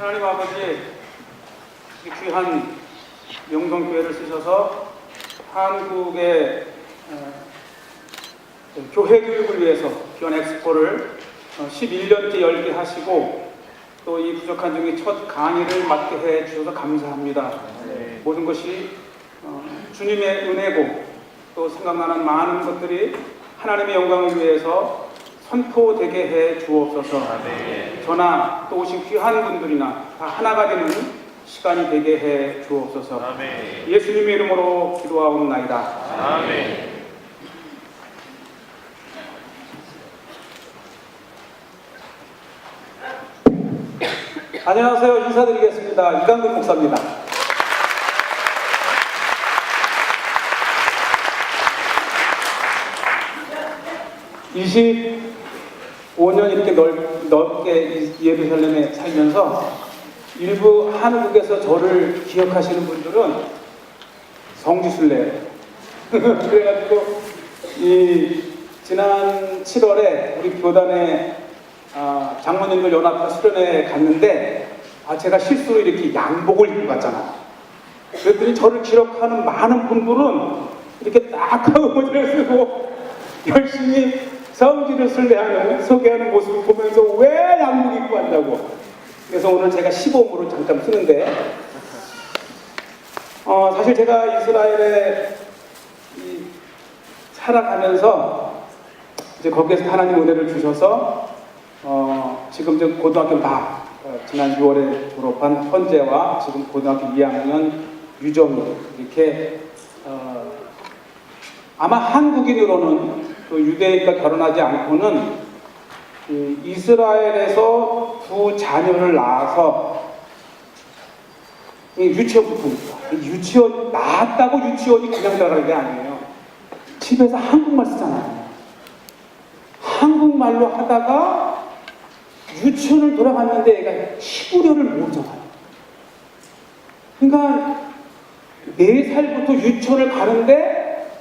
하나님 아버지, 이 귀한 명동교회를 쓰셔서 한국의 교회 교육을 위해서 귀한 엑스포를 11년째 열게 하시고 또 이 부족한 중에 첫 강의를 맡게 해 주셔서 감사합니다. 네. 모든 것이 주님의 은혜고 또 생각나는 많은 것들이 하나님의 영광을 위해서 선포되게 해 주옵소서. 네. 저나 또 오신 귀한 분들이나 다 하나가 되는 시간이 되게 해 주옵소서. 아멘. 예수님의 이름으로 기도하옵나이다. 아멘. 안녕하세요. 인사드리겠습니다. 이강근 목사입니다. (25년) 이렇게 넓게 예루살렘에 살면서 일부 한국에서 저를 기억하시는 분들은 성지순례예요. 그래가지고 지난 7월에 우리 교단의 장로님들 연합회 수련회에 갔는데 제가 실수로 이렇게 양복을 입고 갔잖아요. 그랬더니 저를 기록하는 많은 분들은 이렇게 딱 하고 모자를 쓰고 열심히 성지를 소개하는 모습을 보면서 왜 양복 입고 간다고. 그래서 오늘 제가 시범으로 잠깐 쓰는데 사실 제가 이스라엘에 살아가면서 이제 거기에서 하나님 은혜를 주셔서 지금 저 고등학교 지난 6월에 졸업한 헌재와 지금 고등학교 2학년 유정이 이렇게 아마 한국인으로는 그 유대인과 결혼하지 않고는 이스라엘에서 두 자녀를 낳아서 유치원 낳았다고 유치원이 그냥 들어가는 게 아니에요. 집에서 한국말 쓰잖아요. 한국말로 하다가 유치원을 돌아갔는데 애가 히브리어를 모르잖아요. 그러니까 4살부터 유치원을 가는데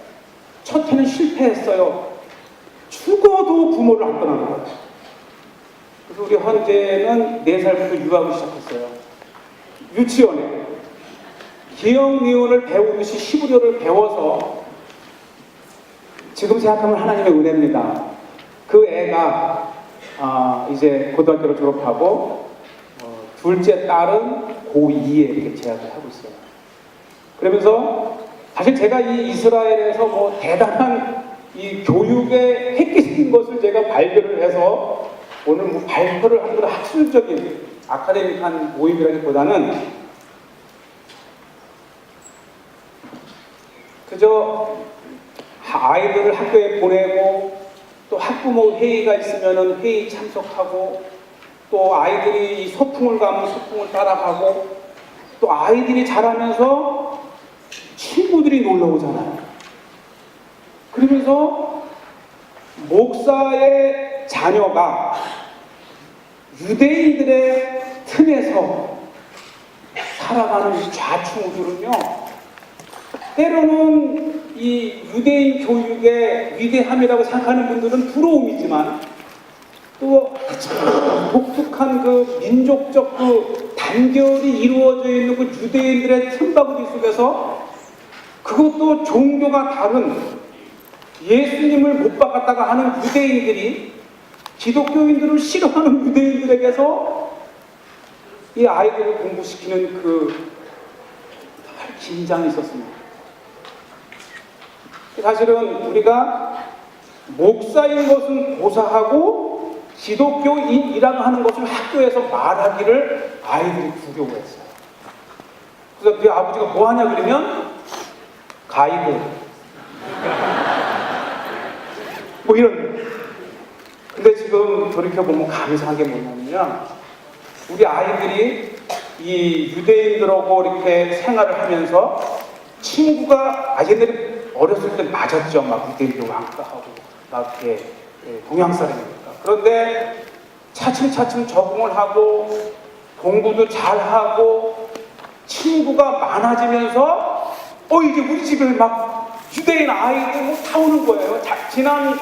첫 해는 실패했어요. 죽어도 부모를 안 떠나는 거예요. 그래서 우리 헌재는 4살부터 유학을 시작했어요. 유치원에 기역 니은을 배우듯이 히브리어를 배워서 지금 생각하면 하나님의 은혜입니다. 그 애가 이제 고등학교를 졸업하고 둘째 딸은 고2에 이렇게 재학을 하고 있어요. 그러면서 사실 제가 이 이스라엘에서 뭐 대단한 이 교육에 획기적인 것을 제가 발견을 해서 오늘 뭐 발표를 하는 건 학술적인 아카데믹한 모임이라기보다는 그저 아이들을 학교에 보내고 또 학부모 회의가 있으면은 회의 참석하고 또 아이들이 소풍을 가면 소풍을 따라가고 또 아이들이 자라면서 친구들이 놀러 오잖아요. 그러면서 목사의 자녀가 유대인들의 틈에서 살아가는 좌충우돌은요, 때로는 이 유대인 교육의 위대함이라고 생각하는 분들은 부러움이지만 또 독특한 그 민족적 그 단결이 이루어져 있는 그 유대인들의 틈바구니 속에서 그것도 종교가 다른 예수님을 못 박았다가 하는 유대인들이 기독교인들을 싫어하는 유대인들에게서 이 아이들을 공부시키는 그 긴장이 있었습니다. 사실은 우리가 목사인 것은 고사하고 기독교인이라고 하는 것을 학교에서 말하기를 아이들이 두려워했어요. 그래서 그 아버지가 뭐 하냐 그러면 가이드 뭐 이런. 근데 지금 돌이켜보면 감사한 게 뭐냐면 우리 아이들이 이 유대인들하고 이렇게 생활을 하면서 친구가 옛날에 어렸을 때 맞았죠. 막 유대인도 왕따하고 막 이렇게 동양 사람이니까. 그런데 차츰차츰 적응을 하고 공부도 잘하고 친구가 많아지면서 이제 우리 집에 막 유대인 아이들 다 오는 거예요. 지난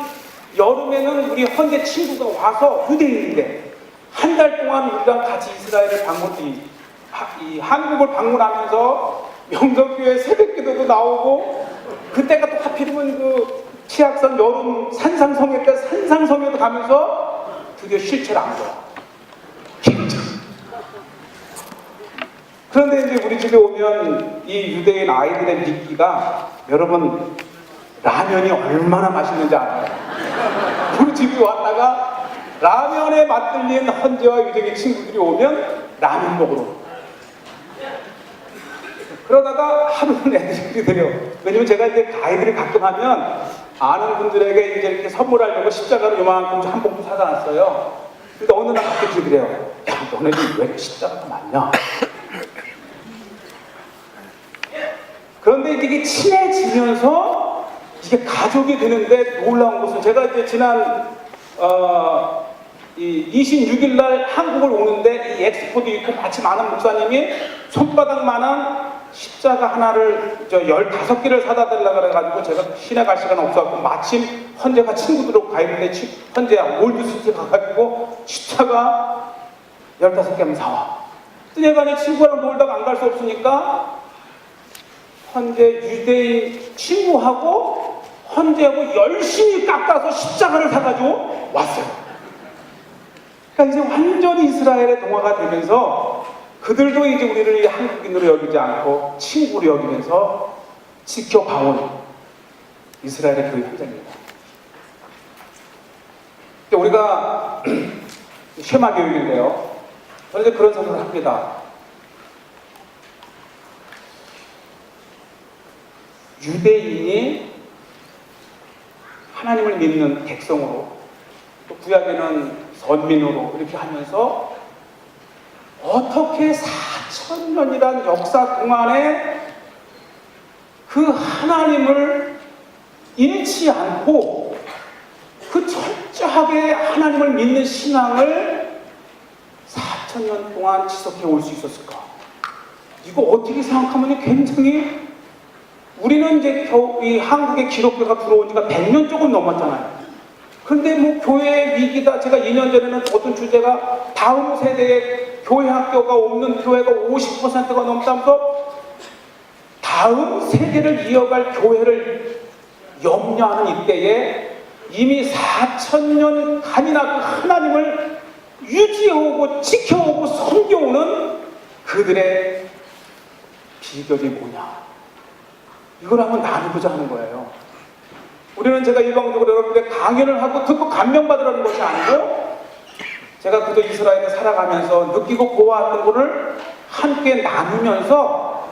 여름에는 우리 헌재 친구가 와서 유대인인데 한 달 동안 우리랑 같이 이스라엘을 이 한국을 방문하면서 명성교회 새벽기도도 나오고, 그때가 또 하필이면 그 치악산 여름 산상성회 때 산상성회도 가면서 드디어 실체를 안 거야. 그런데 이제 우리 집에 오면 이 유대인 아이들의 미끼가, 여러분 라면이 얼마나 맛있는지 알아요? 우리 집에 왔다가 라면에 맛들린 헌재와 유대인 친구들이 오면 라면 먹으러. 그러다가 하루는 애들이 드려. 왜냐면 제가 이제 아이들이 가끔 하면 아는 분들에게 이제 이렇게 선물하려고 십자가로 요만큼 한 봉투 사다 놨어요. 근데 어느 날 갑자기 그래요. 야, 너네들 왜 십자가가 많냐? 그런데 이게 친해지면서 이게 가족이 되는데 놀라운 것은, 제가 이제 지난 26일 날 한국을 오는데 이 엑스포도 있고 마침 아는 목사님이 손바닥만한 십자가 하나를 15개를 사다 달라고 그래가지고, 제가 시내 갈 시간 없어갖고 마침 헌재가 친구들하고 가있는데, 헌재야 올드시티 가가지고 십자가 15개만 사와. 내가 친구랑 놀다가 안 갈 수 없으니까 헌재 유대인 친구하고 헌재하고 열심히 깎아서 십자가를 사가지고 왔어요. 그러니까 이제 완전히 이스라엘의 동화가 되면서 그들도 이제 우리를 한국인으로 여기지 않고 친구로 여기면서 지켜봐온 이스라엘의 교회 현장입니다. 우리가 쉐마 교육인데요. 저는 이제 그런 생각을 합니다. 유대인이 하나님을 믿는 백성으로, 또 구약에는 선민으로 이렇게 하면서 어떻게 4,000년이란 역사 동안에 그 하나님을 잃지 않고 그 철저하게 하나님을 믿는 신앙을 4,000년 동안 지속해 올 수 있었을까? 이거 어떻게 생각하면 굉장히, 우리는 이제 이 한국의 기독교가 들어온 지가 100년 조금 넘었잖아요. 그런데 뭐 교회의 위기다. 제가 2년 전에는 어떤 주제가 다음 세대에 교회 학교가 없는 교회가 50%가 넘다면서 다음 세대를 이어갈 교회를 염려하는 이때에 이미 4,000년간이나 그 하나님을 유지해오고 지켜오고 섬겨오는 그들의 비결이 뭐냐, 이걸 한번 나누고자 하는 거예요. 우리는 제가 일방적으로 여러분들의 강연을 하고 듣고 감명받으라는 것이 아니고, 제가 그저 이스라엘에 살아가면서 느끼고 보았던 것을 함께 나누면서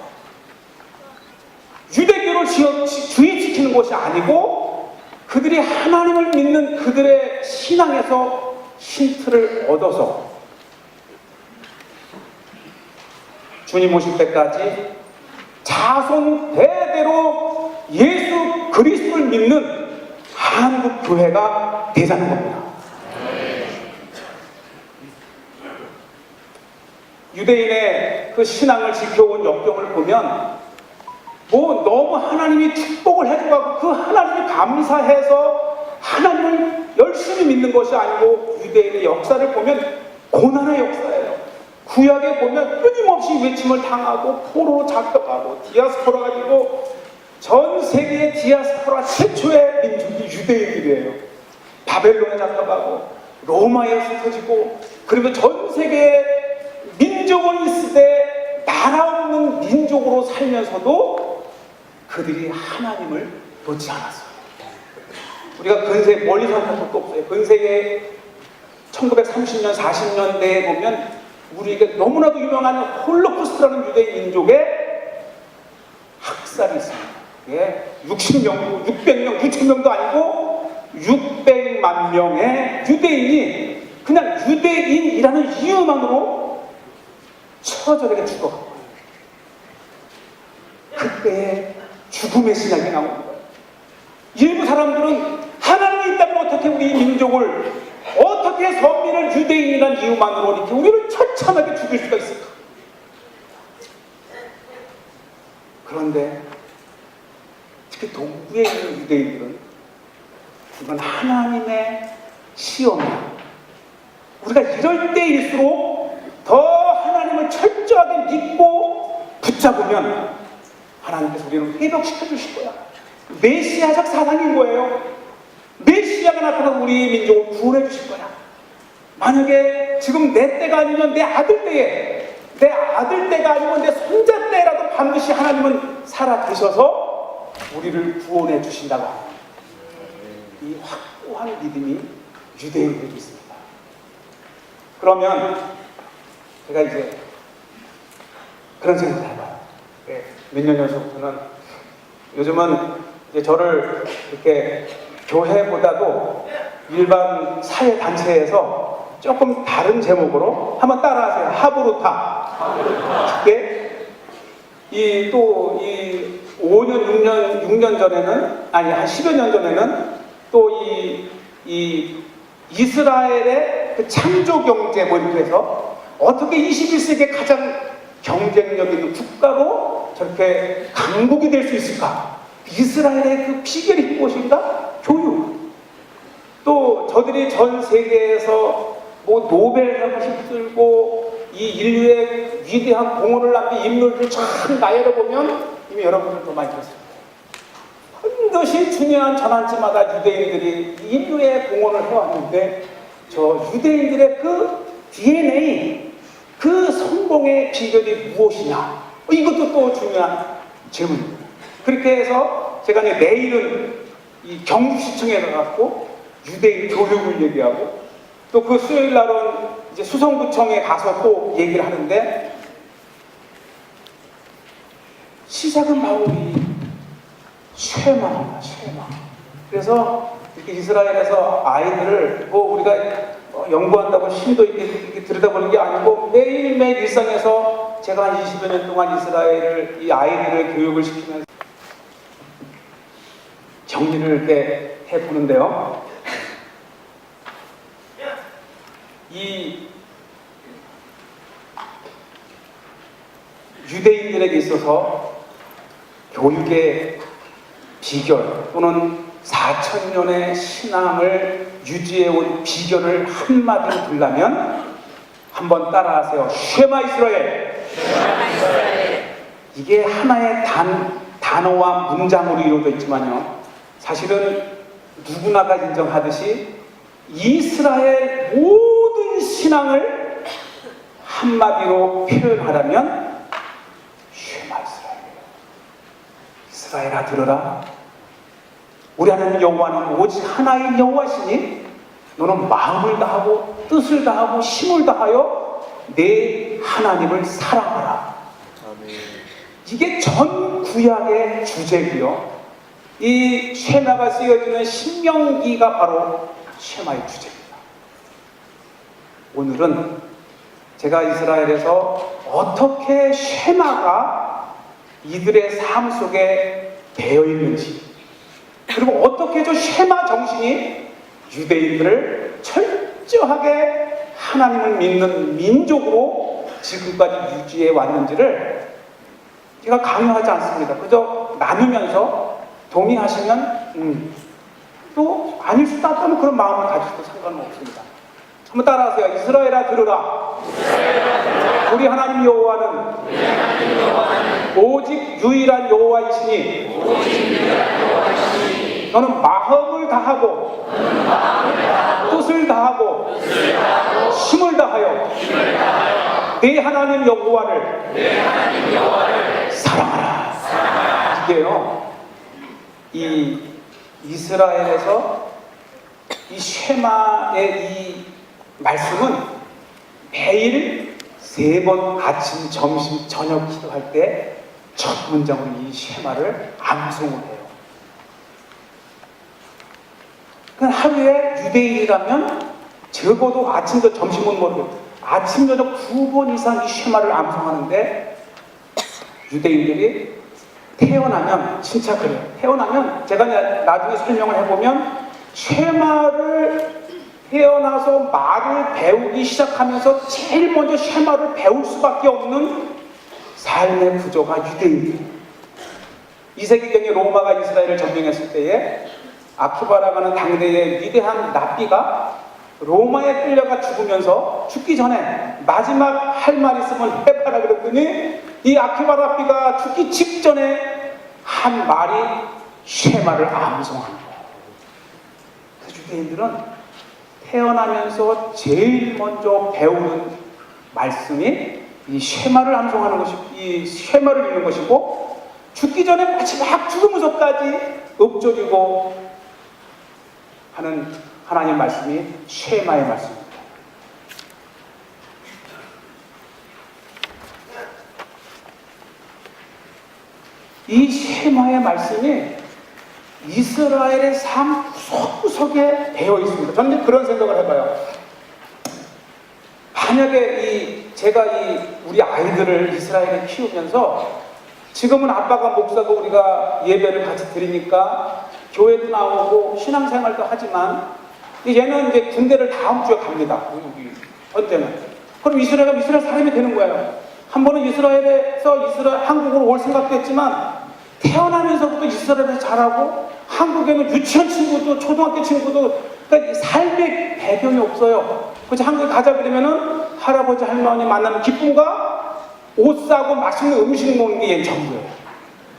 유대교를 주의시키는 것이 아니고, 그들이 하나님을 믿는 그들의 신앙에서 힌트를 얻어서 주님 오실 때까지 자손 대대로 예수 그리스도를 믿는 한국 교회가 되자는 겁니다. 유대인의 그 신앙을 지켜온 역경을 보면 뭐 너무 하나님이 축복을 해주고 그 하나님이 감사해서 하나님을 열심히 믿는 것이 아니고, 유대인의 역사를 보면 고난의 역사예요. 구약에 보면 끊임없이 외침을 당하고 포로로 잡혀가고 디아스포라가 되고, 전 세계의 디아스포라 최초의 민족이 유대인들이에요. 바벨론에 잡혀가고 로마에 흩어지고, 그러면 전 세계의 민족은 있으되 나라 없는 민족으로 살면서도 그들이 하나님을 놓지 않았어요. 우리가 근세 멀리 생각할 것도 없어요. 근세에 1930년 40년대에 보면 우리에게 너무나도 유명한 홀로코스트라는 유대인 민족의 학살이 있습니다. 예, 60명, 600명, 6,000명도 아니고 600만 명의 유대인이 그냥 유대인이라는 이유만으로 처절하게 죽어갔고, 그때의 죽음의 신약이 나오는 거예요. 일부 사람들은 하나님이 있다면 어떻게 우리 민족을, 어떻게 선민을 유대인이라는 이유만으로 이렇게 우리를 처참하게 죽일 수가 있을까? 그런데 특히 동부에 있는 유대인들은 이건 하나님의 시험이야. 우리가 이럴 때일수록 더 하나님을 철저하게 믿고 붙잡으면 하나님께서 우리를 회복시켜 주실 거야. 메시아적 사상인 거예요. 메시아가 나타나서 우리 민족을 구원해 주실 거야. 만약에 지금 내 때가 아니면 내 아들 때에, 내 아들 때가 아니면 내 손자 때라도 반드시 하나님은 살아 계셔서 우리를 구원해 주신다고 하는 이 확고한 믿음이 유대인들에게 있습니다. 그러면 제가 이제 그런 생각을 해봐요. 몇 년 전부터는 요즘은 이제 저를 이렇게 교회보다도 일반 사회 단체에서 조금 다른 제목으로 한번 따라하세요. 하브루타. 이게 또 이 5년, 6년 전에는 아니 한 10여 년 전에는 또 이 이스라엘의 그 창조 경제 뭐 이렇게 해서 어떻게 21세기에 가장 경쟁력 있는 국가로 저렇게 강국이 될 수 있을까? 이스라엘의 그 비결이 무엇인가? 교육. 또 저들이 전 세계에서 뭐 노벨상을 휩쓸고 이 인류의 위대한 공헌을 남긴 인물들 참 나열해 보면 이미 여러분들도 많이 들었을 거예요. 반드시 중요한 전환지마다 유대인들이 인류의 공헌을 해왔는데 저 유대인들의 그 DNA, 그 성공의 비결이 무엇이냐? 이것도 또 중요한 질문입니다. 그렇게 해서 제가 이제 내일은 이 경주시청에 가갖고 유대인 교육을 얘기하고 또 그 수요일 날은 이제 수성구청에 가서 또 얘기를 하는데 시작은 바로 이 쉐마입니다. 쉐마. 그래서 이렇게 이스라엘에서 아이들을 뭐 우리가 연구한다고 심도 있게 이렇게 들여다보는 게 아니고 매일매일 일상에서 제가 한 20여 년 동안 이스라엘을 이 아이들을 교육을 시키면서 정리를 이렇게 해보는데요. 이 유대인들에게 있어서 교육의 비결 또는 4,000년의 신앙을 유지해온 비결을 한마디로 들라면 한번 따라하세요. 쉐마 이스라엘. 이게 하나의 단어와 문장으로 이루어져 있지만요. 사실은 누구나가 인정하듯이 이스라엘 모든 신앙을 한마디로 표현하라면 쉐마 이스라엘이에요. 이스라엘아 들어라. 우리 하나님 여호와는 오직 하나인 여호와시니 너는 마음을 다하고 뜻을 다하고 힘을 다하여 내 하나님을 사랑하라. 이게 전 구약의 주제고요. 이 쉐마가 쓰여지는 신명기가 바로 쉐마의 주제입니다. 오늘은 제가 이스라엘에서 어떻게 쉐마가 이들의 삶 속에 배어 있는지, 그리고 어떻게 저 쉐마 정신이 유대인들을 철저하게 하나님을 믿는 민족으로 지금까지 유지해 왔는지를 제가 강요하지 않습니다. 그저 나누면서 동의하시면 또 아닐 수도 있다면 그런 마음을 가지셔도 상관은 없습니다. 한번 따라하세요. 이스라엘아 들으라. 우리 하나님 여호와는 오직 유일한 여호와이시니 너는 마음을 다하고 뜻을 다하고 힘을 다하여 내 하나님 여호와를 사랑하라. 이게요, 이 이스라엘에서 이 쉐마의 이 말씀은 매일 3번 아침, 점심, 저녁 기도할 때 첫 문장으로 이 쉐마를 암송을 해요. 그러니까 하루에 유대인이라면 적어도 아침도 점심은 모르고 아침, 저녁 2번 이상 이 쉐마를 암송하는데 유대인들이 태어나면 진짜 그래요. 태어나면 제가 나중에 설명을 해보면 쉐마를 태어나서 말을 배우기 시작하면서 제일 먼저 쉐마를 배울 수밖에 없는 삶의 구조가 유대인이에요. 2세기경에 로마가 이스라엘을 점령했을 때에 아키바라고 하는 당대의 위대한 랍비가 로마에 끌려가 죽으면서 죽기 전에 마지막 할 말 있으면 해봐라 그랬더니 이 아키바라비가 죽기 직전에 한 말이 쉐마를 암송하는 거예요. 그래서 유대인들은 태어나면서 제일 먼저 배우는 말씀이 이 쉐마를 암송하는 것이, 이 쉐마를 읽는 것이고, 죽기 전에 마지막 죽으면서까지 읊조리고 하는 하나님 말씀이 쉐마의 말씀입니다. 이 쉐마의 말씀이 이스라엘의 삶 구석구석에 되어 있습니다. 저는 그런 생각을 해봐요. 만약에 제가 우리 아이들을 이스라엘에 키우면서 지금은 아빠가 목사고 우리가 예배를 같이 드리니까 교회도 나오고 신앙생활도 하지만 얘는 이제 군대를 다음 주에 갑니다. 우리 현재는. 그럼 이스라엘 사람이 되는 거예요. 한 번은 이스라엘에서 한국으로 올 생각도 했지만 태어나면서부터 이스라엘에서 자라고 한국에는 유치원 친구도 초등학교 친구도 그러니까 삶의 배경이 없어요. 그래서 한국에 가자 그러면은 할아버지 할머니 만나는 기쁨과 옷 사고 맛있는 음식 먹는 게 얘는 전부예요.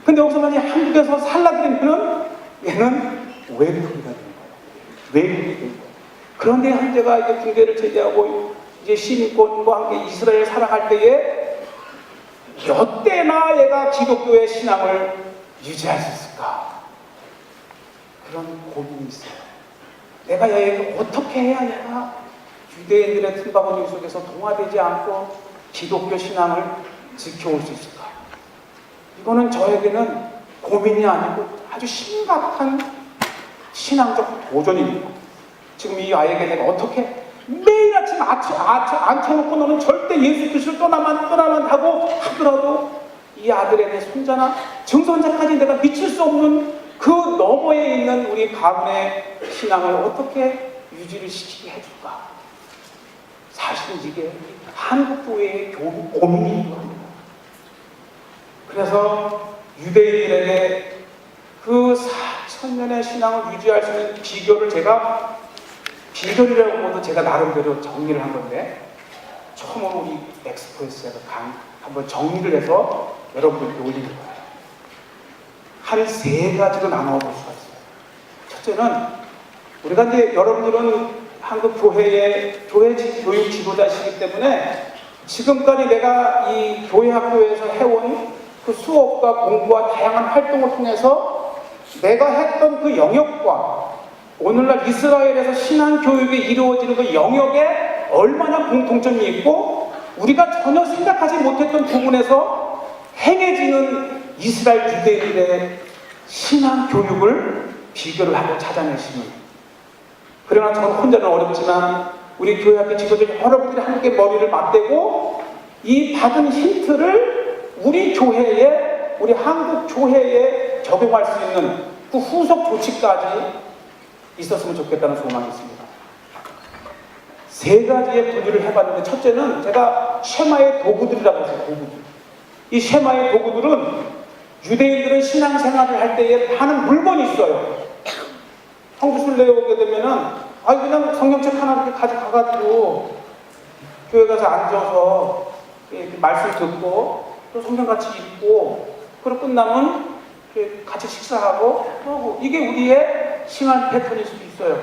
근데 여기서 만약에 한국에서 살라 그러면은 얘는 외국인이 되는 거예요. 외국인이 되는 거예요. 그런데 현재가 이제 군대를 제대하고 이제 시민권과 함께 이스라엘 살아갈 때에 몇 대나 얘가 기독교의 신앙을 유지할 수 있을까? 그런 고민이 있어요. 내가 얘를 어떻게 해야 얘가 유대인들의 틈바구니 속에서 동화되지 않고 기독교 신앙을 지켜올 수 있을까? 이거는 저에게는 고민이 아니고 아주 심각한 신앙적 도전입니다. 지금 이 아이에게 내가 어떻게 매일 아침 앉혀놓고 너는 절대 예수 그리스도를 떠나만 하고 하더라도 이 아들의 내 손자나 증손자까지 내가 미칠 수 없는 그 너머에 있는 우리 가문의 신앙을 어떻게 유지를 시키게 해줄까? 사실 이게 한국교회의 고민이기도 합니다. 그래서 유대인들에게 그 4,000년의 신앙을 유지할 수 있는 비결이라고도 제가 나름대로 정리를 한 건데, 처음으로 우리 엑스프레스에서 한번 정리를 해서 여러분들께 올리는 거예요. 한 3가지로 나눠볼 수가 있어요. 첫째는, 우리가 이제 여러분들은 한국 교회 교육 지도자시기 때문에 지금까지 내가 이 교회 학교에서 해온 그 수업과 공부와 다양한 활동을 통해서 내가 했던 그 영역과 오늘날 이스라엘에서 신앙 교육이 이루어지는 그 영역에 얼마나 공통점이 있고 우리가 전혀 생각하지 못했던 부분에서 행해지는 이스라엘 유대인들의 신앙 교육을 비교를 하고 찾아내시는, 그러나 저는 혼자는 어렵지만 우리 교회학교 지도자 여러분들이 함께 머리를 맞대고 이 받은 힌트를 우리 교회에, 우리 한국 교회에 적용할 수 있는 그 후속 조치까지 있었으면 좋겠다는 소망이 있습니다. 3가지의 분류를 해봤는데, 첫째는 제가 쉐마의 도구들이라고 해서 도구들. 이 쉐마의 도구들은 유대인들은 신앙생활을 할 때에 하는 물건이 있어요. 성주순례에 오게 되면은 그냥 성경책 하나 이렇게 가져가가지고 교회 가서 앉아서 이렇게 말씀 듣고 또 성경 같이 읽고, 그리고 끝나면 같이 식사하고 그러고, 이게 우리의 신앙 패턴일 수도 있어요.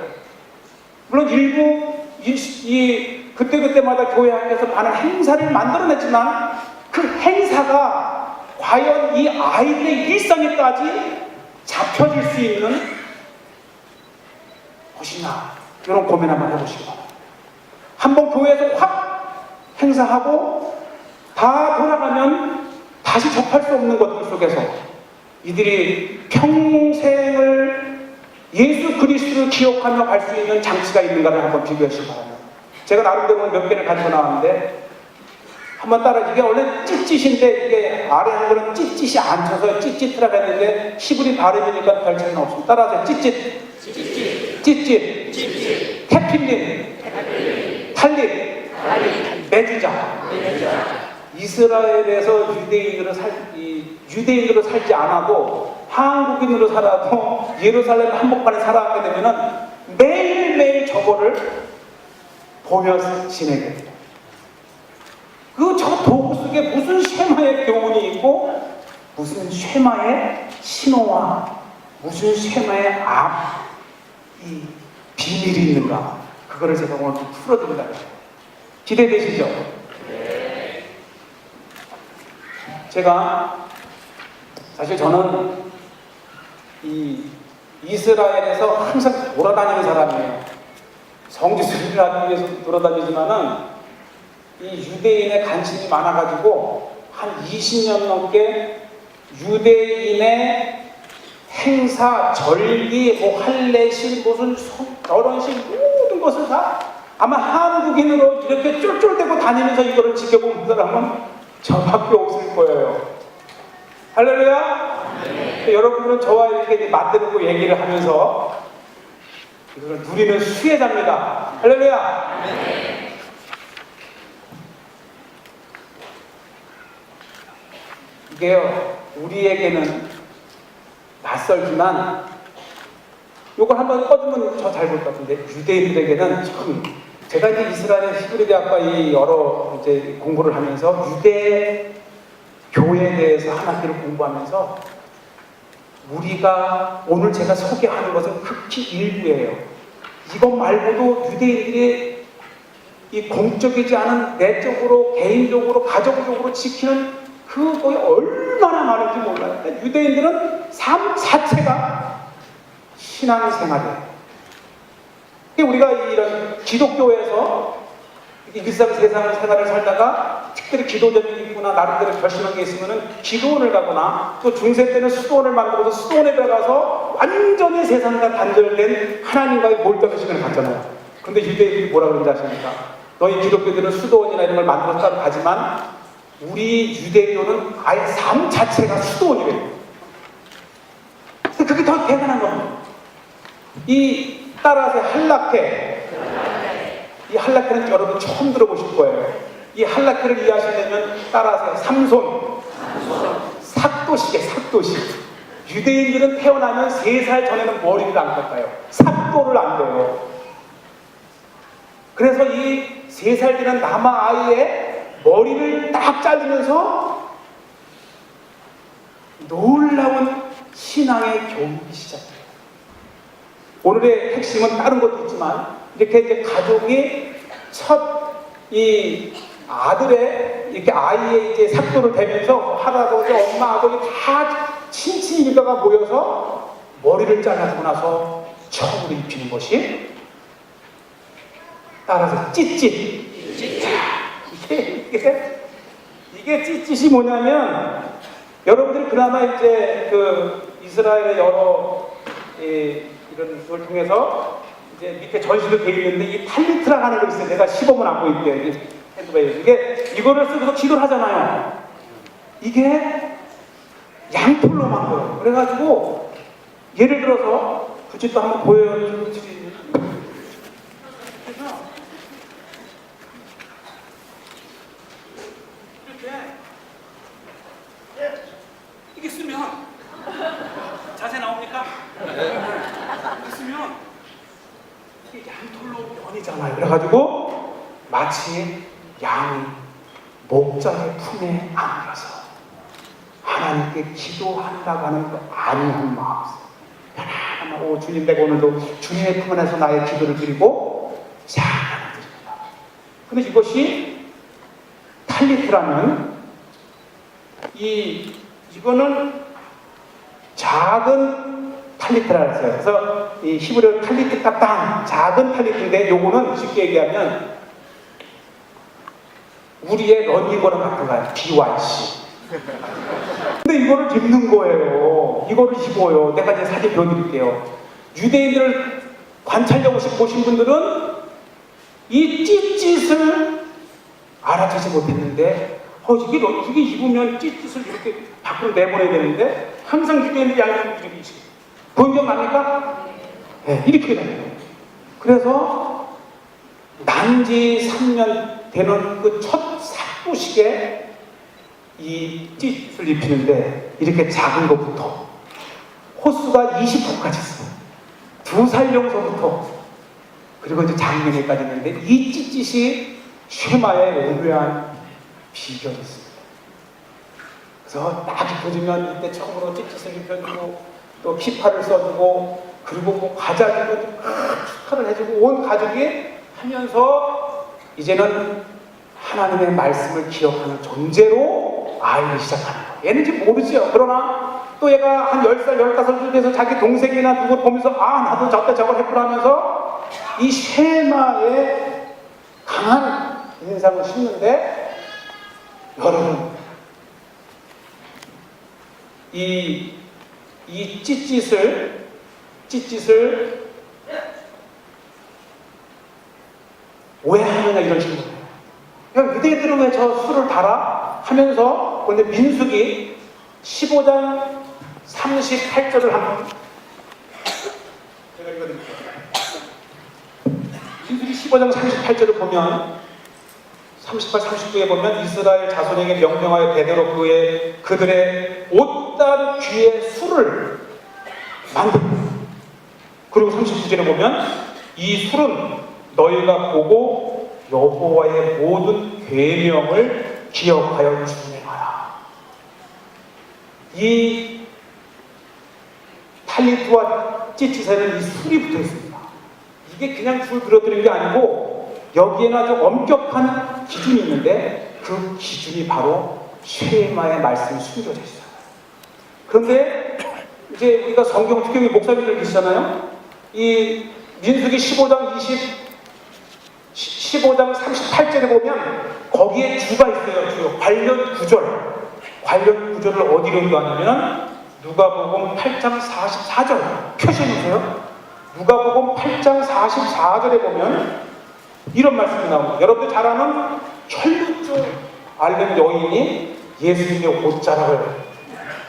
물론 일부 그때마다 교회 안에서 많은 행사를 만들어냈지만 그 행사가 과연 이 아이들의 일상에까지 잡혀질 수 있는 것이냐, 이런 고민 한번 해보시기 바랍니다. 한번 교회에서 확 행사하고 다 돌아가면 다시 접할 수 없는 것들 속에서 이들이 평생을 예수 그리스도를 기억하며 갈 수 있는 장치가 있는가를 한번 비교하시기 바랍니다. 제가 나름대로 몇 개를 가지고 나왔는데 한번 따라, 이게 원래 찢짓인데 이게 아래 한 거는 찢짓이 안 쳐서 찢짓이라고 했는데 히브리 발음이니까 별 차이는 없습니다. 따라서 찢짓, 태필린, 탈립, 매주자. 이스라엘에서 유대인으로 살지 않아도 한국인으로 살아도 예루살렘 한복판에 살아가게 되면은 매일매일 저거를 보며 지내게 돼요. 저 도구 속에 무슨 쉐마의 교훈이 있고 무슨 쉐마의 신호와 무슨 쉐마의 이 비밀이 있는가, 그거를 제가 오늘 좀 풀어드린다. 기대되시죠? 네. 제가 사실 저는 이 이스라엘에서 항상 돌아다니는 사람이에요. 성지순례를 하기 위해서 돌아다니지만은 이 유대인의 관심이 많아가지고 한 20년 넘게 유대인의 행사, 절기, 뭐 할례식, 무슨 결혼식, 모든 것을 다 아마 한국인으로 이렇게 쫄쫄대고 다니면서 이거를 지켜본 사람은 저밖에 없을 거예요. 할렐루야? 네. 여러분들은 저와 이렇게 맞대놓고 얘기를 하면서 이걸 누리는 수혜자입니다. 할렐루야? 네. 이게요, 우리에게는 낯설지만 요걸 한번 꺼주면 저 잘 볼 것 같은데, 유대인들에게는 참, 제가 이제 이스라엘 히브리 대학과 이 여러 이제 공부를 하면서 유대 교회에 대해서 한 학기를 공부하면서 우리가 오늘 제가 소개하는 것은 극히 일부예요. 이것 말고도 유대인들이 이 공적이지 않은 내적으로, 개인적으로, 가정적으로 지키는 그거에 얼마나 많은지 몰라요. 유대인들은 삶 자체가 신앙생활이에요. 우리가 이런 기독교에서 일상생활을 살다가 특별히 기도 제목이 있구나, 나름대로 결심한 게 있으면은 기도원을 가거나, 또 중세 때는 수도원을 만들어서 수도원에 들어가서 완전히 세상과 단절된 하나님과의 몰입하는 시간을 갖잖아요. 근데 유대인들이 뭐라 그러는지 아십니까? 너희 기독교들은 수도원이나 이런 걸 만들어서 따로 가지만 우리 유대교는 아예 삶 자체가 수도원이래요. 그게 더 대단한 겁니다. 이 따라서 할라케, 이 할라케는 여러분 처음 들어보실 거예요. 이 할라케를 이해하시려면 따라서 삼손, 삭도시계, 삭도시. 유대인들은 태어나면 3살 전에는 머리를 안 깎아요. 삭도를 안 돼요. 그래서 이 3살 되는 남아아이의 머리를 딱 자르면서 놀라운 신앙의 교육이 시작돼요. 오늘의 핵심은 다른 것도 있지만, 이렇게 이제 가족이 첫 이 아들의 이렇게 아이의 이제 삭도를 대면서 할아버지, 엄마, 아버지 다 친친 일가가 모여서 머리를 잘라주고 나서 처음으로 입히는 것이 따라서 찌릿. 이게 찌릿이 뭐냐면, 여러분들이 그나마 이제 그 이스라엘의 여러 이런 걸 통해서 이제 밑에 전시도 되어 있는데, 이 탈리트라고 하는 거 있어요. 내가 시범을 안 보일게요. 이게 이거를 쓰고서 기도를 하잖아요. 이게 양털로 만들어요. 그래가지고 예를 들어서 부집도 한번 보여요. 이게 쓰면 자세 나옵니까? 이게 쓰면 이게 양털로 면이잖아요. 그래가지고 마치 양이 목자의 품에 안겨서 하나님께 기도한다고 하는 그 안한 마음, 편안한 주님, 내가 오늘도 주님의 품 안에서 나의 기도를 드리고 찬양을 드립니다. 근데 이것이 탈리트라는 이거는 작은 탈리트라고 했어요. 그래서 이 히브리어 탈리트 까땅, 작은 탈리트인데, 요거는 쉽게 얘기하면 우리의 러닝거랑 같은 거예요. BYC. 근데 이거를 입는 거예요. 이거를 입어요. 내가 이제 사진 보여드릴게요. 유대인들을 관찰하고 보신 분들은 이 찢짓을 알아채지 못했는데, 이게 입으면 찢짓을 이렇게 밖으로 내보내야 되는데, 항상 유대인들이 양념을 이렇게 입으시고. 본 적 납니까? 네, 이렇게 다녀요. 그래서 난지 3년 되는 그 첫 삭도식에 이 찢짓을 입히는데, 이렇게 작은 것부터 호수가 20호까지 있어요. 2살 용서부터 그리고 이제 장면에까지 있는데 이 찢짓이 쉐마의 오묘한 비결이 있습니다. 그래서 딱 입혀주면 이때 처음으로 찢짓을 입혀주고 또 키파를 써주고 그리고 뭐 과자들도 축하를 해주고 온 가족이 하면서 이제는 하나님의 말씀을 기억하는 존재로 알기 시작하는 거예요. 얘는 지금 모르죠. 그러나 또 얘가 한 10살, 15살 돼서 자기 동생이나 누구를 보면서 아 나도 저때 저걸 했구나 하면서 이 쉐마의 강한 인상을 심는데 여러분 이 찢짓을 왜 하느냐 이런 식으로 그냥 유대인들은 왜 저 술을 달아? 하면서 근데 민수기 15장 38절을 한번 제가 읽어드릴게요. 민수기 15장 38절을 보면 38, 39에 보면 이스라엘 자손에게 명령하여 대대로 그들의 옷단 귀에 술을 만들고 그리고 39절에 보면 이 술은 너희가 보고 여호와의 모든 계명을 기억하여 준행하라. 이 탈리트와 찢짓에는 이 술이 붙어 있습니다. 이게 그냥 술 들어드는 게 아니고 여기에는 아주 엄격한 기준이 있는데 그 기준이 바로 쉐마의 말씀이 숨겨져 있어요. 그런데 이제 우리가 성경 특히 목사님들 계시잖아요. 이 민수기 15장 38절에 보면 거기에 주가 있어요. 주 관련 구절을 어디로 인도하냐면 누가복음 8장 44절 표시해주세요. 누가복음 8장 44절에 보면 이런 말씀이 나옵니다. 여러분들 잘 아는 혈루증 앓는 여인이 예수님의 옷자락을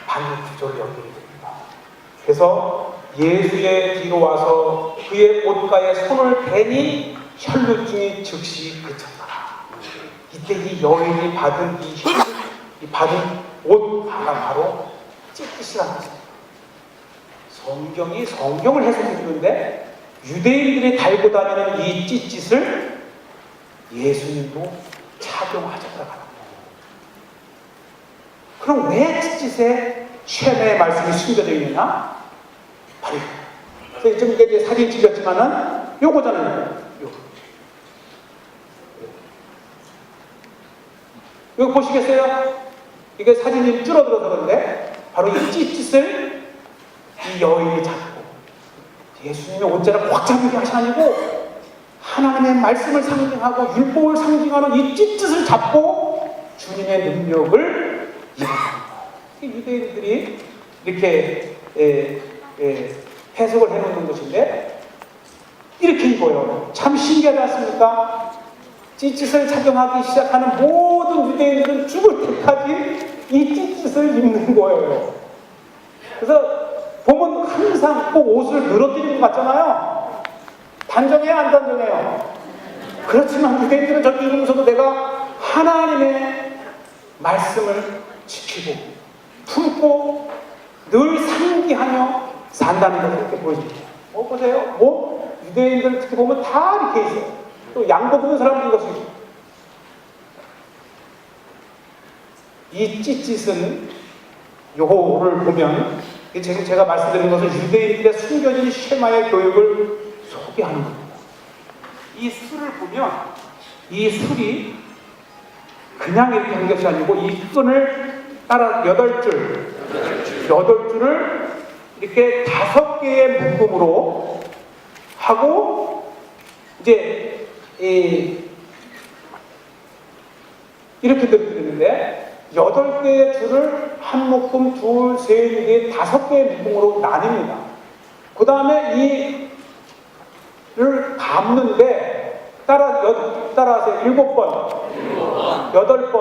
받는 구절을 연결이 됩니다. 그래서 예수의 뒤로 와서 그의 옷가에 손을 대니 혈루증이 즉시 그쳤더라. 이때 이 여인이 받은 받은 옷가 바로 찢짓이라는 것입니다. 성경이 성경을 해석해 주는데 유대인들이 달고 다니는 이 찢짓을 예수님도 착용하셨다고 합니다. 그럼 왜 찢짓에 쉐마의 말씀이 숨겨져 있느냐? 바로 그래서 지금 이게 사진 찍었지만은 요거잖아요. 이거 보시겠어요? 이게 사진이 줄어들어서 그런데 바로 이 찢짓을 이 여인이 잡고 예수님의 옷자를 꽉 잡는 것이 아니고 하나님의 말씀을 상징하고 율법을 상징하는 이 찢짓을 잡고 주님의 능력을 이루어갑니다. 유대인들이 이렇게 해석을 해놓는 것인데 이렇게 입어요. 참 신기하지 않습니까? 찢짓을 착용하기 시작하는 모든 유대인들은 죽을 때까지 이 찢짓을 입는 거예요. 그래서 보면 항상 꼭 옷을 늘어뜨리는 것 같잖아요. 단정해요, 안 단정해요? 그렇지만 유대인들은 저렇게 입으면서도 내가 하나님의 말씀을 지키고 품고 늘 상기하며 산다는 것을 이렇게 보여줍니다. 보세요. 유대인들 특히 보면 다 이렇게 있어요. 또 양복 입는 사람들인 것이 이 찢짓은 요거를 보면 지금 제가 말씀드린 것은 유대인들의 숨겨진 쉐마의 교육을 소개하는 겁니다. 이 술을 보면 이 술이 그냥 이렇게 한 것이 아니고 이 끈을 따라 8줄을 이렇게 5개의 묶음으로 하고 이제 이렇게 되는데 8개의 줄을 한 묶음, 둘, 셋, 넷, 5개의 묶음으로 나뉩니다. 그 다음에 이를 감는데 따라서 7번, 8번, 11번,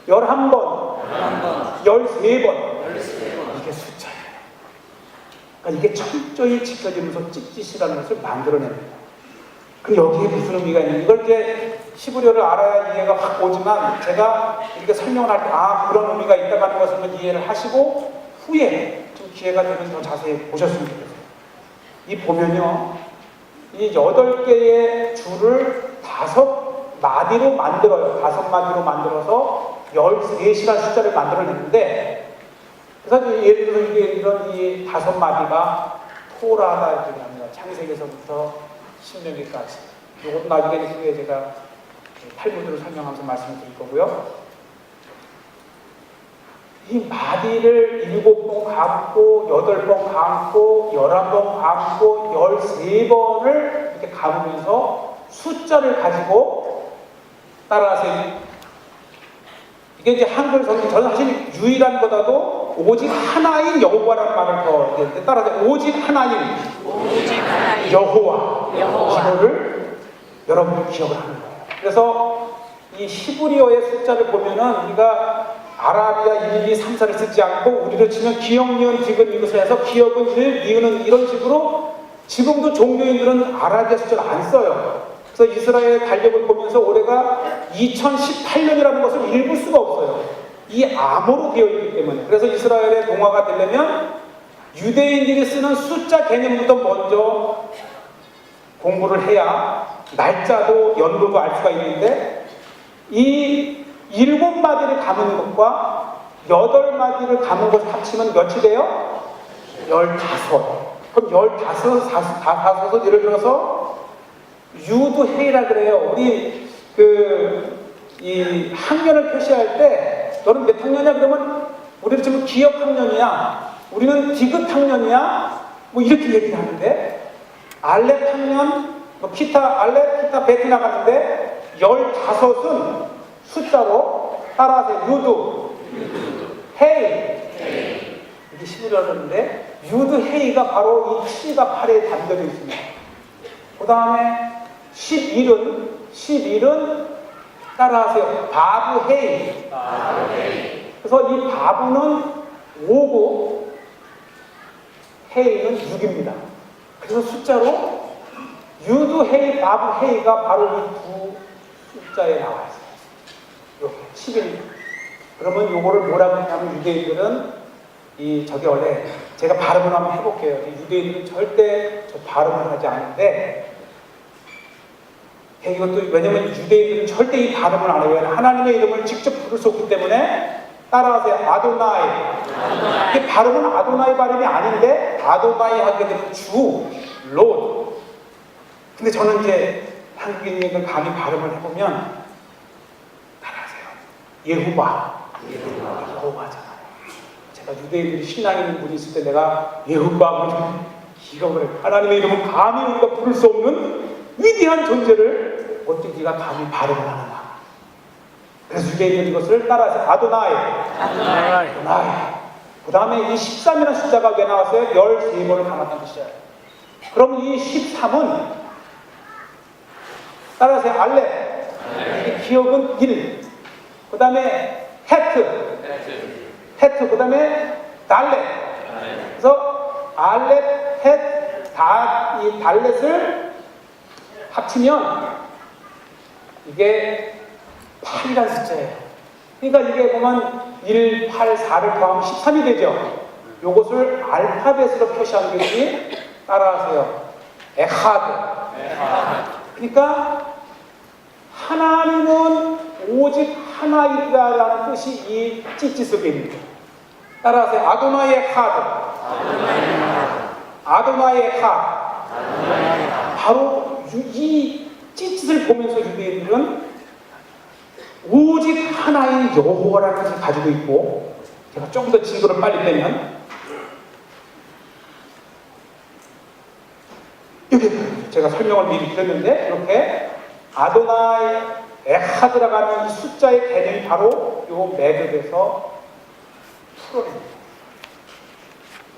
13번. 이게 숫자예요. 그러니까 이게 철저히 지켜지면서 찢짓이라는 것을 만들어냅니다. 그럼 여기에 무슨 의미가 있는지 이걸 이제 히브리어를 알아야 이해가 확 오지만 제가 이렇게 설명을 할 때 그런 의미가 있다고 하는 것을 이해를 하시고 후에 좀 기회가 되면 더 자세히 보셨으면 좋겠어요. 이 보면요 이 8개의 줄을 5마디로 만들어요. 5마디로 만들어서 13시간 숫자를 만들어냈는데, 그래서 예를 들어서 이런 이 5마디가 토라다 이렇게 합니다. 창세기에서부터 신명기까지. 이것도 나중에 후에 제가 탈무드로 설명하면서 말씀을 드릴 거고요. 이 마디를 7번 감고, 8번 감고, 11번 감고, 13번을 이렇게 감으면서 숫자를 가지고 따라하세요. 이게 이제 한글 성경, 저는 사실 유일한보다도 오직 하나인 여호와라는 말을 더 했는데, 따라하세요. 오직 하나인 여호와. 이거를 여러분이 기억을 하는 거예요. 그래서 이 히브리어의 숫자를 보면은 우리가 아라비아 1, 2, 3, 4를 쓰지 않고 우리로 치면 기억, 니은, 디귿 이것을 해서 기억은 1, 니은은 이런 식으로 지금도 종교인들은 아라비아 숫자를 안 써요. 그래서 이스라엘 달력을 보면서 올해가 2018년이라는 것을 읽을 수가 없어요. 이 암호로 되어 있기 때문에. 그래서 이스라엘의 동화가 되려면 유대인들이 쓰는 숫자 개념부터 먼저 공부를 해야 날짜도 연도도 알 수가 있는데, 이 7마디를 감은 것과 8마디를 감은 것을 합치면 몇이 돼요? 15. 그럼 15은 예를 들어서 유두해이라 그래요. 우리 이 학년을 표시할 때 너는 몇 학년이야? 그러면 우리는 지금 기억 학년이야, 우리는 디귿 학년이야, 뭐 이렇게 얘기를 하는데, 알렙 학년, 뭐 기타 알렙, 기타 베트 나가는데 15은 숫자로 따라하세요. 유두, 헤이. 이게 히브리어인데 유두 헤이가 바로 이 7과 8에 담겨져 있습니다. 그 다음에 11은 따라하세요. 바브 헤이. 그래서 이 바브는 5고 헤이는 6입니다. 그래서 숫자로 유두 헤이, 바브 헤이가 바로 이 두 숫자에 나와 있어요. 이렇게 11. 그러면 요거를 뭐라고 하냐면, 유대인들은 저게 원래 제가 발음을 한번 해볼게요. 유대인들은 절대 저 발음을 하지 않는데, 이것도 왜냐면 유대인들은 절대 이 발음을 안 해요. 하나님의 이름을 직접 부를 수 없기 때문에. 따라하세요. 아도나이. 이게 발음은 아도나이 발음이 아닌데 아도나이 하게 되면 주, 롯. 근데 저는 이제 한국인들 감히 발음을 해보면 따라하세요. 여호와잖아요. 제가 유대인들이 신앙 있는 분이 있을 때 내가 예후바하고 좀 기겁을 해요. 하나님의 이름은 감히 우리가 부를 수 없는 위대한 존재를 어떻게 네가 감히 발음을 하느냐. 그래서 유대인들은 이것을 따라서 아도나이. 그 다음에 이 13이라는 숫자가 왜 나왔어요? 13번을 감았다는 뜻이에요. 그럼 이 13은 따라서 알렙. 이 기억은 1. 그 다음에 헤트. 그 다음에 달렛. 그래서 알렙, 이 달렛을 합치면 이게 8이라는 숫자예요. 그러니까 이게 보면 1, 8, 4를 더하면 13이 되죠. 요것을 알파벳으로 표시하는 것이 따라하세요. 에하드. 그러니까 하나님은 오직 하나이다라는 뜻이 이 찌찌 속에 있습니다. 따라하세요. 아도나이 에하드. 바로 이 찌짓을 보면서 유대인들은 오직 하나인 여호와라는 것을 가지고 있고, 제가 조금 더 진도를 빨리 빼면 여기 제가 설명을 미리 드렸는데, 이렇게 아도나이 에하드라고 하는 이 숫자의 개념이 바로 요 매듭에서 풀어냅니다.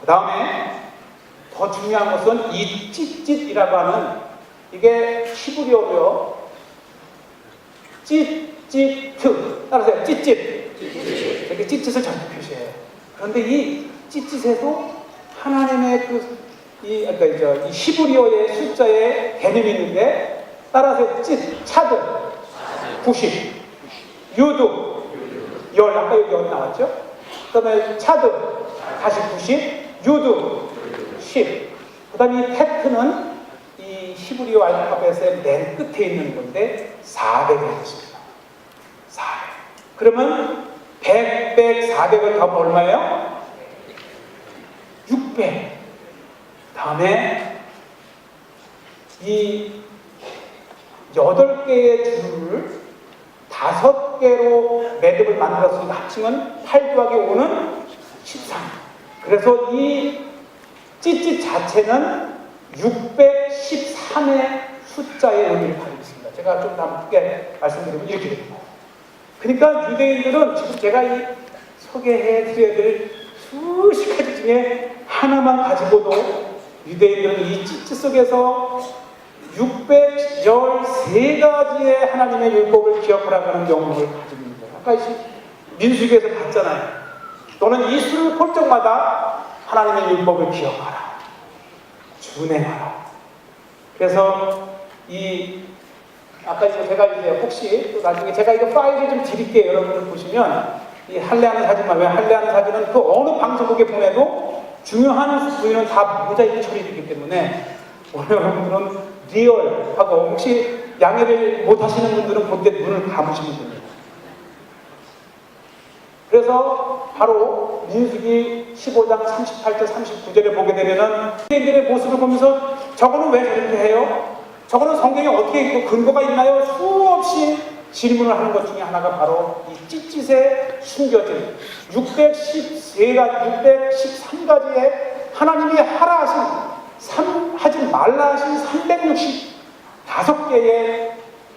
그 다음에 더 중요한 것은 이 찌짓이라고 하는, 이게 히브리어로요, 찌찌트. 따라서요. 찌짓. 이렇게 찌짓을 전부 표시해요. 그런데 이 찌짓에도 하나님의 이 히브리어의 숫자의 개념이 있는데, 따라서 차드 90, 유두 10, 아까 여기 10 나왔죠? 그 다음에 차드 다시 90, 유두 10. 그 다음에 이 테트는 이 히브리어 알파벳의 맨 끝에 있는 건데 400이 있습니다. 400. 그러면 100, 400을 더하면 얼마예요? 600. 다음에 이 8개의 줄을 5개로 매듭을 만들었으니까 합치면 8 더하기 5는 13. 그래서 이 찌찌 자체는 613의 숫자의 의미를 가지고 있습니다. 제가 좀 나쁘게 말씀드리면 이렇게 됩니다. 그러니까 유대인들은 지금 제가 이 소개해 드려야 될 수십 가지 중에 하나만 가지고도 유대인들은 이 찌찌 속에서 613가지의 하나님의 율법을 기억하라고 하는 영역을 가지고 있는 거예요. 아까 민수기에서 봤잖아요. 너는 이 수를 볼 적마다 하나님의 율법을 기억하라. 준행하라. 그래서 아까 제가 이제 혹시 또 나중에 제가 이거 파일을 좀 드릴게요. 여러분들 보시면 이 할례하는 사진만, 왜 할례하는 사진은 그 어느 방송국에 보내도 중요한 부위는 다 모자이크 처리되기 때문에 오늘 여러분들은 리얼하고 혹시 양해를 못 하시는 분들은 볼 때 눈을 감으시면 됩니다. 그래서 바로 민수기 15장 38절 39절에 보게 되면은 유대인들의 모습을 보면서 저거는 왜 저렇게 해요? 저거는 성경에 어떻게 있고 근거가 있나요? 수없이 질문을 하는 것 중에 하나가 바로 이 찌찌에 숨겨진 613가지의 하나님이 하라 하신 하지 말라 하신 365개의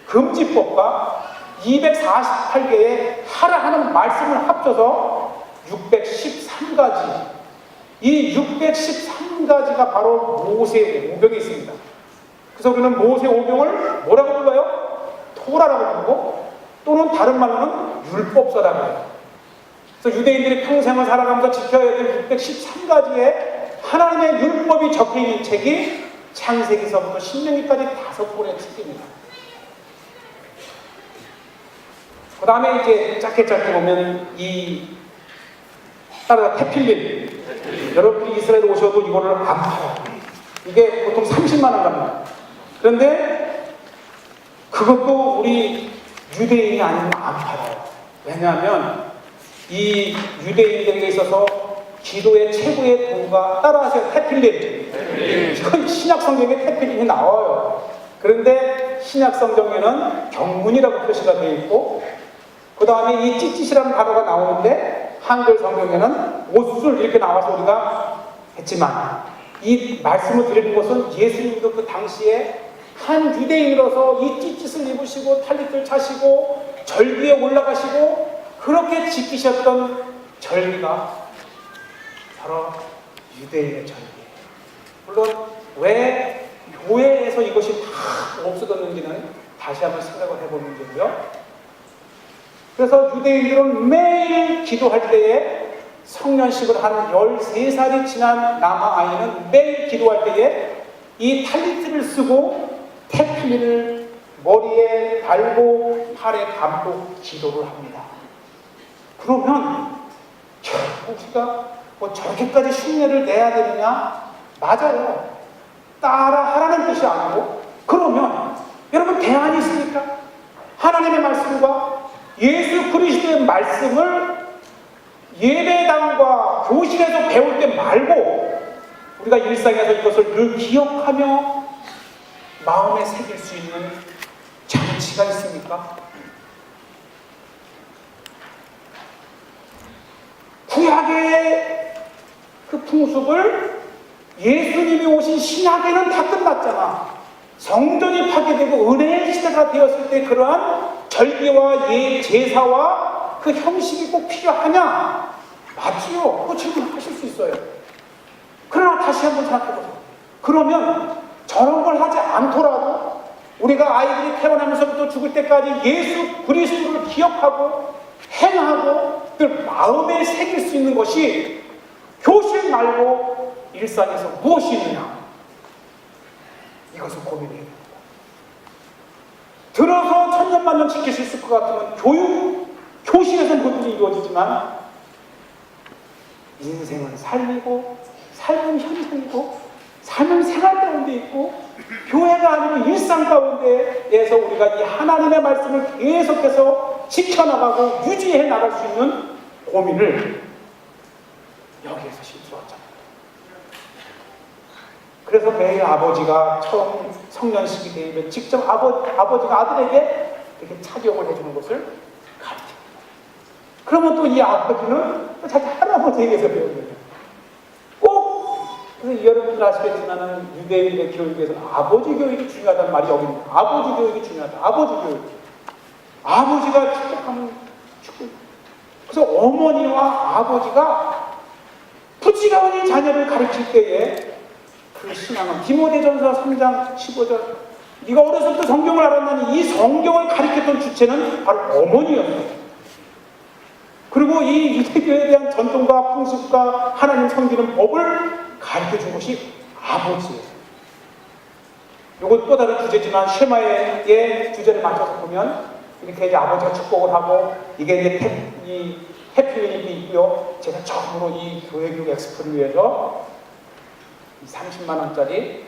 금지법과 248개의 하라 하는 말씀을 합쳐서 613가지. 이 613가지가 바로 모세 오경에 있습니다. 그래서 우리는 모세 오경을 뭐라고 불러요? 토라라고 부르고 또는 다른 말로는 율법서라고 해요. 그래서 유대인들이 평생을 살아가면서 지켜야 될 613가지의 하나님의 율법이 적혀있는 책이 창세기서부터 신명기까지 5권의 책입니다. 그 다음에 이제 짧게 보면 따라서 테필린. 여러분이 이스라엘 오셔도 이거를 안 팔아요. 이게 보통 30만 원 갑니다. 그런데 그것도 우리 유대인이 아니면 안 팔아요. 왜냐하면 이 유대인들에게 있어서 기도의 최고의 도구가 따라하세요. 테필린. 이건 신약 성경에 테필린이 나와요. 그런데 신약 성경에는 경문이라고 표시가 되어 있고 그 다음에 이 찌찌시라는 단어가 나오는데 한글 성경에는 옷술 이렇게 나와서 우리가 했지만 이 말씀을 드리는 것은 예수님도 그 당시에 한 유대인으로서 이 찌찌를 입으시고 탈리트를 차시고 절기에 올라가시고 그렇게 지키셨던 절기가 바로 유대인의 절기예요. 물론 왜 교회에서 이것이 다 없어졌는지는 다시 한번 생각을 해볼 문제고요. 그래서 유대인들은 매일 기도할 때에 성년식을 한 13살이 지난 남아아이는 매일 기도할 때에 이 탈리트를 쓰고 테필린을 머리에 달고 팔에 감고 기도를 합니다. 그러면 우리가 뭐 저렇게까지 흉내를 내야 되느냐? 맞아요. 따라 하라는 뜻이 아니고 그러면 여러분 대안이 있습니까? 하나님의 말씀과 예수 그리스도의 말씀을 예배당과 교실에서 배울 때 말고 우리가 일상에서 이것을 늘 기억하며 마음에 새길 수 있는 장치가 있습니까? 구약의 그 풍습을 예수님이 오신 신약에는 다 끝났잖아. 성전이 파괴되고 은혜의 시대가 되었을 때 그러한 절기와 제사와 그 형식이 꼭 필요하냐? 맞지요. 그 질문하실 수 있어요. 그러나 다시 한번 생각해보세요. 그러면 저런 걸 하지 않더라도 우리가 아이들이 태어나면서부터 죽을 때까지 예수 그리스도를 기억하고 행하고 늘 마음에 새길 수 있는 것이 교실 말고 일상에서 무엇이 있느냐? 이것을 고민해야 됩니다. 들어서 천년만년 지킬 수 있을 것 같으면 교실에서는 그것들이 이루어지지만 인생은 삶이고 삶은 현장이고 삶은 생활 가운데 있고 교회가 아니고 일상 가운데에서 우리가 이 하나님의 말씀을 계속해서 지켜나가고 유지해 나갈 수 있는 고민을 여기에서 힘들었잖아요. 그래서 매일 아버지가 처음 성년식이 되면 직접 아버지가 아들에게 이렇게 착용을 해주는 것을 가르칩니다. 그러면 또 이 아버지는 또 자기 할아버지에게서 배우는 거예요. 꼭, 그래서 여러분들 아시겠지만 유대인의 교육에서는 아버지 교육이 중요하다는 말이 여기 있습니다. 아버지 교육이 중요하다. 아버지 교육. 아버지가 축복하면 축복. 그래서 어머니와 아버지가 부지런히 자녀를 가르칠 때에 그 신앙은 디모데전서 3장 15절 네가 어렸을 때 성경을 알았나니 이 성경을 가르쳤던 주체는 바로 어머니였어요. 그리고 이 유대교에 대한 전통과 풍습과 하나님 섬기는 법을 가르쳐준 것이 아버지예요. 이건 또 다른 주제지만 쉐마의 주제를 맞춰서 보면 이렇게 이제 아버지가 축복을 하고 이게 이제 이 해피윈이 있고요. 제가 처음으로 이 교회교육 엑스포를 위해서 30만 원짜리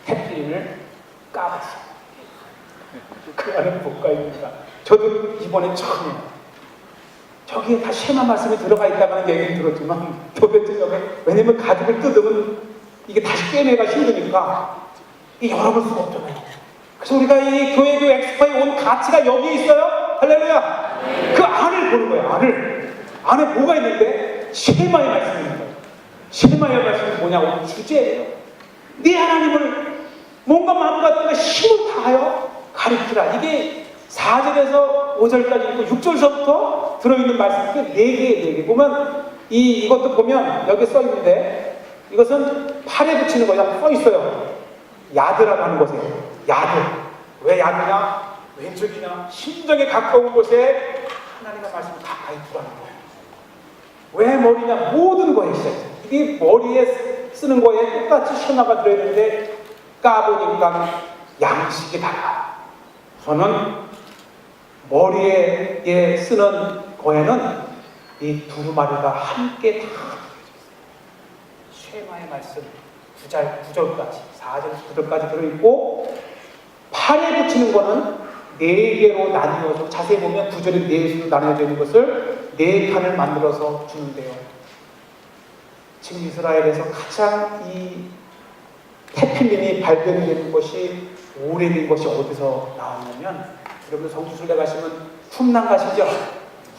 해피윈을 까봤어요. 그 안에 뭐가 있습니까? 저도 이번에 처음이에요. 저기에 다 쉐마 말씀이 들어가 있다는 얘기를 들었지만 도대체 저게 왜냐면 가죽을 뜯으면 이게 다시 꿰매가 힘드니까 이게 열어볼 수가 없잖아요. 그래서 우리가 이 교회교 엑스포에 온 가치가 여기에 있어요. 할렐루야. 그 안을 보는 거예요. 안에 뭐가 있는데 쉐마의 말씀이 있는 거예요. 쉐마의 말씀이 뭐냐고 주제예요. 네 하나님을 뭔가 마음과 뜻과 힘을 다하여 가르치라. 이게 4절에서 5절까지 있고 6절서부터 들어있는 말씀이 4개 보면 이것도 보면 여기 써 있는데 이것은 팔에 붙이는 거야. 써 있어요. 야드라고 하는 곳이에요. 야드. 왜 야드냐? 왼쪽이냐? 심정에 가까운 곳에 하나님의 말씀을 가까이 두라는 거예요. 왜 머리냐? 모든 거에 있어요. 이게 머리에 쓰는 거에 똑같이 셔나가 들어있는데 까보니까 양식이 달라. 저는 머리에 쓰는 거에는 이 두루마리가 함께 다 쉐마의 말씀 9절까지 4절 9절까지 들어있고 팔에 붙이는 거는 4개로 나뉘어서 자세히 보면 9절이 4개로 나뉘어져 있는 것을 4칸을 만들어서 주는데요. 지금 이스라엘에서 가장 이 테필림이 발견되는 것이 오래된 것이 어디서 나왔냐면 여러분 성지순례 가시면 쿰난 가시죠?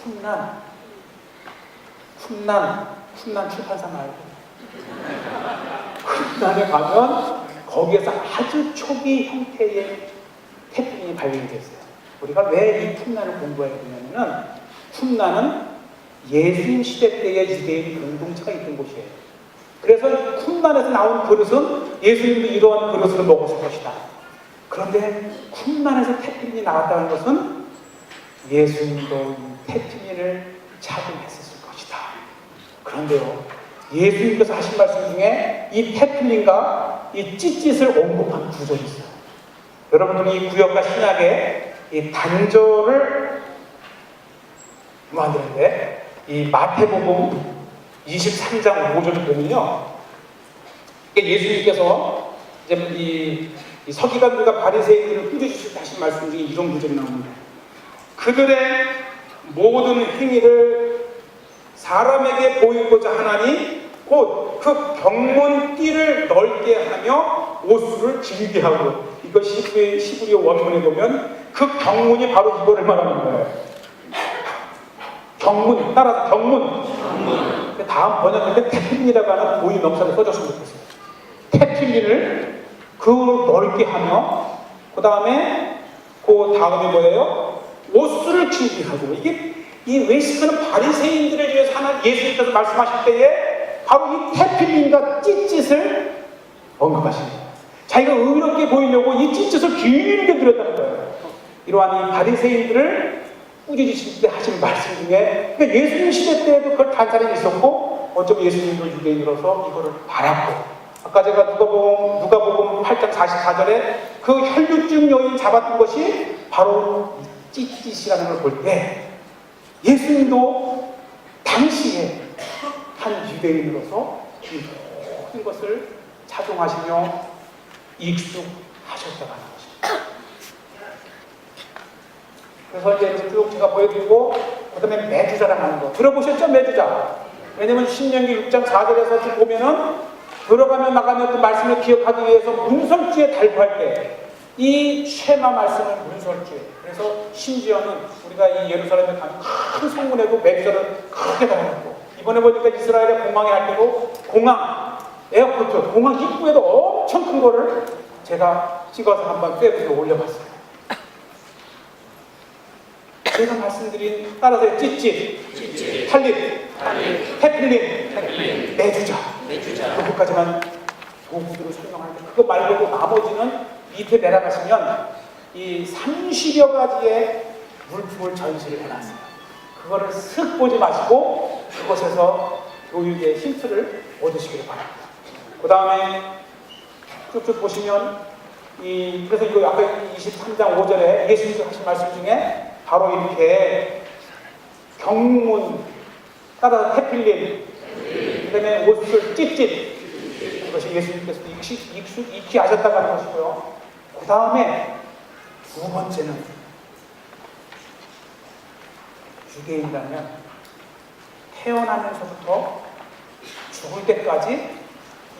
쿰난 출판사 말고 쿰난에 가면 거기에서 아주 초기 형태의 테필림이 발견이 됐어요. 우리가 왜 이 쿰난을 공부해야 되냐면 쿰난은 예수님 시대 때의 유대인 공동체가 있던 곳이에요. 그래서 쿰난에서 나온 그릇은 예수님도 이러한 그릇을 먹었을 것이다. 그런데 쿰난에서 테필린이 나왔다는 것은 예수님도 테필린을 착용했었을 것이다. 그런데요, 예수님께서 하신 말씀 중에 이 테필린과 이 찢짓을 언급한 구절이 있어요. 여러분들이 이 구역과 신약의 이 단절을 만드는데 이 마태복음 23장 5절을 보면요, 예수님께서 이제 이 서기관들과 바리새인들을 꾸짖으실 때 하신 말씀 중에 이런 구절이 나옵니다. 그들의 모든 행위를 사람에게 보이고자 하나니 곧 그 병문 띠를 넓게 하며 옷수를 길게 하고, 이거 시브리어 원문에 보면 그 병문이 바로 이거를 말하는 거예요. 경문, 따라서 경문. 다음 번역할 때 테필린이라고 하는 고유 명사를 써줬으면 좋겠어요. 테필린을 그 넓게 하며, 그 다음에 뭐예요? 옷수를 길게 하고. 이게 이 외식하는 바리새인들을 위해서 하나 예수님께서 말씀하실 때에 바로 이 테필린과 찢짓을 언급하십니다. 자기가 의롭게 보이려고 이 찢짓을 길게 들였다는 거예요. 이러한 이 바리새인들을 꾸짖으실 때 하신 말씀 중에, 그러니까 예수님 시대 때에도 그걸 단 사람이 있었고, 어쩌면 예수님도 유대인으로서 이거를 바랐고, 아까 제가 누가복음 8장 44절에 그 혈류증 여인 잡았던 것이 바로 찢짓이라는 걸 볼 때, 예수님도 당시에 한 유대인으로서 이 모든 것을 착용하시며 익숙하셨다고 하는 것입니다. 그래서 이제 쭉 제가 보여드리고 그 다음에 매주자라고 하는 거 들어보셨죠? 매주자. 왜냐면 신명기 6장 4절에서 보면은 들어가면 나가면 그 말씀을 기억하기 위해서 문설주에 달구할 때 이 쉐마 말씀을 문설주에, 그래서 심지어는 우리가 이 예루살렘에 가면 큰 성문에도 매주자를 크게 달아놓고, 이번에 보니까 이스라엘의 공항에 할 때도 공항 에어포트 공항 입구에도 엄청 큰 거를 제가 찍어서 한번 페이스에 올려봤어요. 제가 말씀드린 따라서 찌릿, 탈립, 테필린, 매주자. 그것까지만 도구들을 설명하는데, 그거 말고도 나머지는 밑에 내려가시면 이 30여 가지의 물품을 전시를 해놨어요. 그거를 쓱 보지 마시고 그곳에서 교육의 힌트를 얻으시기를 바랍니다. 그 다음에 쭉쭉 보시면 그래서 이거 아까 23장 5절에 예수님께서 하신 말씀 중에 바로 이렇게 경문 따라 테필린, 그 다음에 옷을 찢짓, 이것이 예수님께서 익히 하셨다고 하는 것이고요. 그 다음에 두 번째는 유대인이라면 태어나면서부터 죽을 때까지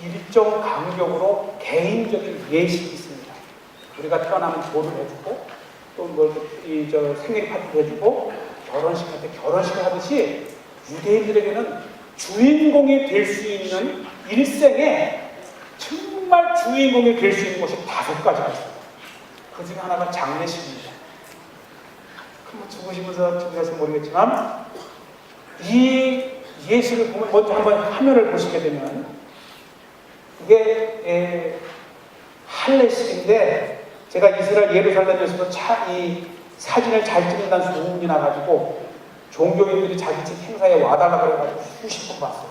일정 간격으로 개인적인 예식이 있습니다. 우리가 태어나면 조를 해주고 또 생일 파티를 해주고 결혼식 할 때 결혼식을 하듯이 유대인들에게는 주인공이 될 수 있는 일생에 정말 주인공이 될 수 있는 것이 5가지가 있습니다. 그 중에 하나가 장례식입니다. 한번 죽으시면서 준비하시면 모르겠지만 이 예식을 보면 먼저 한번 화면을 보시게 되면 이게 할례식인데, 제가 이스라엘 예루살렘에서도 이 사진을 잘 찍는다는 소문이 나가지고 종교인들이 자기 집 행사에 와달라고 그래가지고 수십 번 봤어요.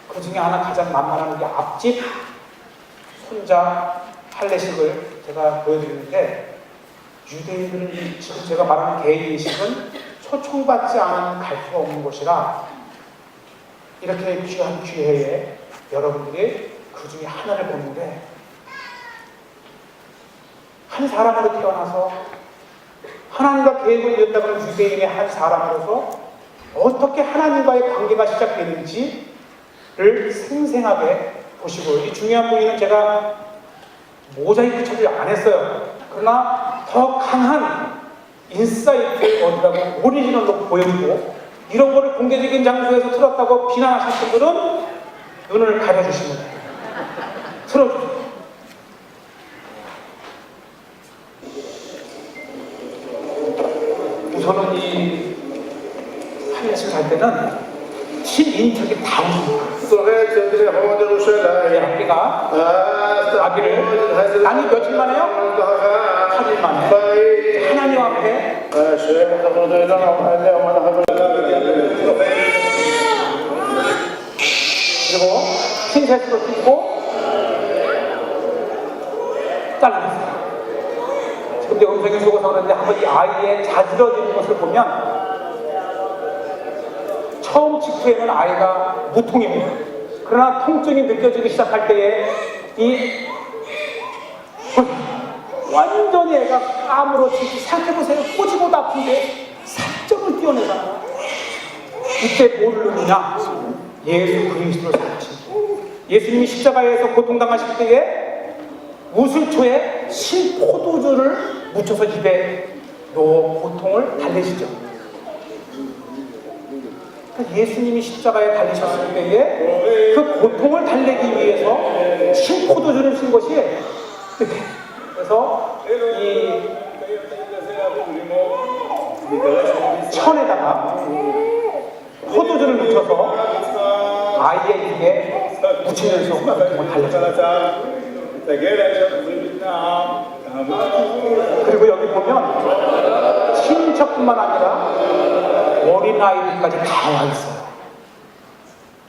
그 중에 하나 가장 만만한 게 앞집 손자 할례식을 제가 보여드리는데, 유대인들은 지금 제가 말하는 개인 예식은 초청받지 않은 갈 수가 없는 곳이라 이렇게 귀한 기회에 여러분들이 그 중에 하나를 보는데, 한 사람으로 태어나서 하나님과 계획을 이뤘다고 하는 유대인의 한 사람으로서 어떻게 하나님과의 관계가 시작되는지를 생생하게 보시고, 이 중요한 부분은 제가 모자이크 처리를 안 했어요. 그러나 더 강한 인사이트를 얻으라고 오리지널로 보여주고, 이런 거를 공개적인 장소에서 틀었다고 비난하실 분들은 눈을 가려주시면 돼요. 틀어주세요. 우선은 이 할례식 할 때는 신인적인 다운 아기가 아기를 아니 며칠 만에요? 8일 만에 하나님 앞에 그리고 핀셋으로 뜯고 잘라냈어요. 지금 이제 음성이 죽어서 그런데 한번 이 아이의 자지러지는 것을 보면 처음 직후에는 아이가 무통입니다. 그러나 통증이 느껴지기 시작할 때에 완전히 애가 까무러치기, 생각해보세요. 꼬집어도 아픈데 살점을 띄어내잖아요. 이때 뭘 누르냐? 예수 그리스도를 생각하십니다. 예수님이 십자가에서 고통당하실 때에 우슬초에 신포도주를 묻혀서 입에 넣어 고통을 달래시죠. 예수님이 십자가에 달리셨을 때에 그 고통을 달래기 위해서 신포도주를 쓴 것이, 그래서 이 천에다가 포도주를 묻혀서 아이의 입에 묻히면서 고통을 달래줍니다. 그리고 여기 보면 친척뿐만 아니라 어린아이들까지 다 와 있어요.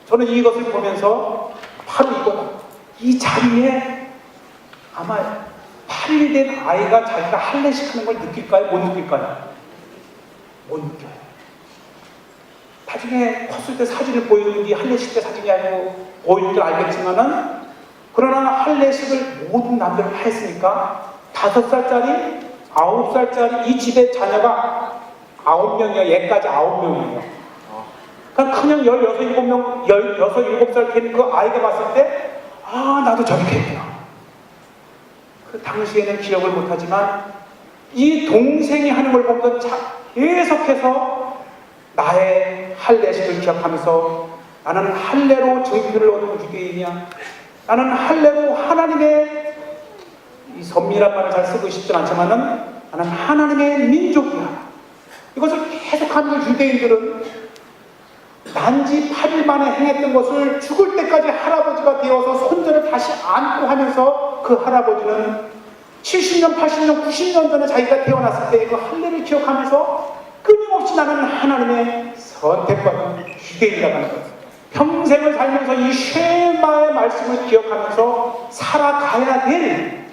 저는 이것을 보면서 바로 이 자리에 아마 8일 된 아이가 자기가 할례식 하는 걸 느낄까요? 못 느낄까요? 못 느껴요. 나중에 컸을 때 사진을 보이는 게 할례식 때 사진이 아니고 보일 줄 알겠지만은 그러나 할례식을 모든 남들을 다 했으니까 5살짜리, 9살짜리 이 집에 자녀가 9명이야. 얘까지 9명이에요. 그러니까 그냥 16, 17명, 16, 17살 된 그 아이가 봤을 때, 아, 나도 저렇게 했구나. 그 당시에는 기억을 못하지만 이 동생이 하는 걸 보면서 계속해서 나의 할례식을 기억하면서 나는 할례로 증표를 얻은 유대인이야. 나는 할례로 하나님의 이 선미란 말을 잘 쓰고 싶진 않지만은 나는 하나님의 민족이야. 이것을 계속하는 유대인들은 난지 8일 만에 행했던 것을 죽을 때까지 할아버지가 되어서 손자를 다시 안고 하면서 그 할아버지는 70년, 80년, 90년 전에 자기가 태어났을 때 그 할례를 기억하면서 끊임없이 나는 하나님의 선택받은 유대인이라고 하는 거예요. 평생을 살면서 이 쉐마의 말씀을 기억하면서 살아가야 될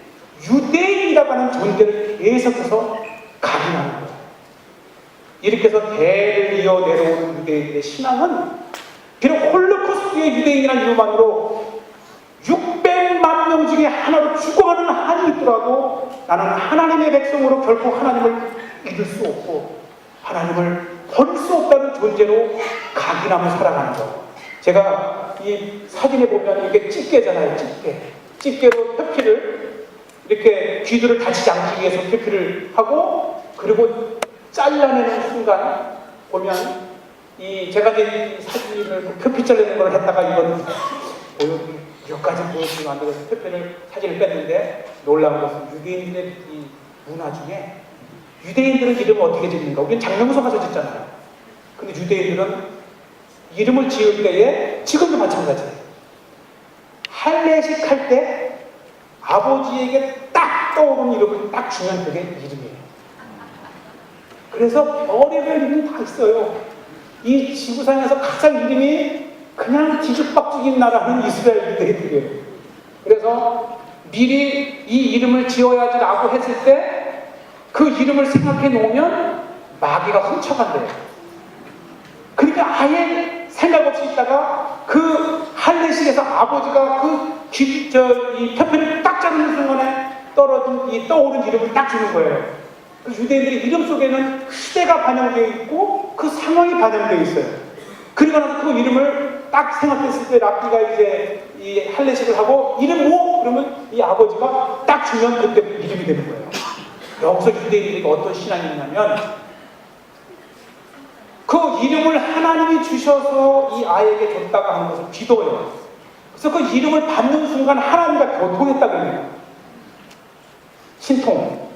유대인이라고 하는 존재를 계속해서 각인하는 거예요. 이렇게 해서 대를 이어 내려오는 유대인의 신앙은 비록 홀로코스트의 유대인이라는 이유만으로 600만 명 중에 하나로 죽어가는 한이 있더라도 나는 하나님의 백성으로 결코 하나님을 믿을 수 없고 하나님을 볼 수 없다는 존재로 각인하며 살아가는 거예요. 제가 이 사진에 보면 이게 집게잖아요. 집게로 표피를 이렇게 귀들을 다치지 않기 위해서 표피를 하고 그리고 잘라내는 순간 보면 이 제가 이제 이 사진을 표피 잘라내는 걸 했다가 이건 몇 가지 보여주면 안 되겠어서 표피를 사진을 뺐는데 놀라운 것은 유대인들의 이 문화 중에 유대인들은 이름을 어떻게 짓는가? 우리는 장명서 가서 짓잖아요. 근데 유대인들은 이름을 지을 때에 지금도 마찬가지예요. 할례식 할 때 아버지에게 딱 떠오르는 이름을 딱 주면 그게 이름이에요. 그래서 별의별 이름이 다 있어요. 이 지구상에서 가장 이름이 그냥 뒤죽박죽인 나라는 이스라엘 유대인들이에요. 그래서 미리 이 이름을 지어야지라고 했을 때 그 이름을 생각해 놓으면 마귀가 훔쳐간대요. 그러니까 아예 생각 없이 있다가 그 할례식에서 아버지가 이 표피를 딱 자르는 순간에 떠오른 이름을 딱 주는 거예요. 그 유대인들의 이름 속에는 시대가 반영되어 있고 그 상황이 반영되어 있어요. 그리고 나서 그 이름을 딱 생각했을 때 랍비가 이제 이 할례식을 하고 이름 뭐? 그러면 이 아버지가 딱 주면 그때 이름이 되는 거예요. 여기서 유대인들이 어떤 신앙이 있냐면 그 이름을 하나님이 주셔서 이 아이에게 줬다고 하는 것을 기도해요. 그래서 그 이름을 받는 순간 하나님과 교통했다고 해요. 신통.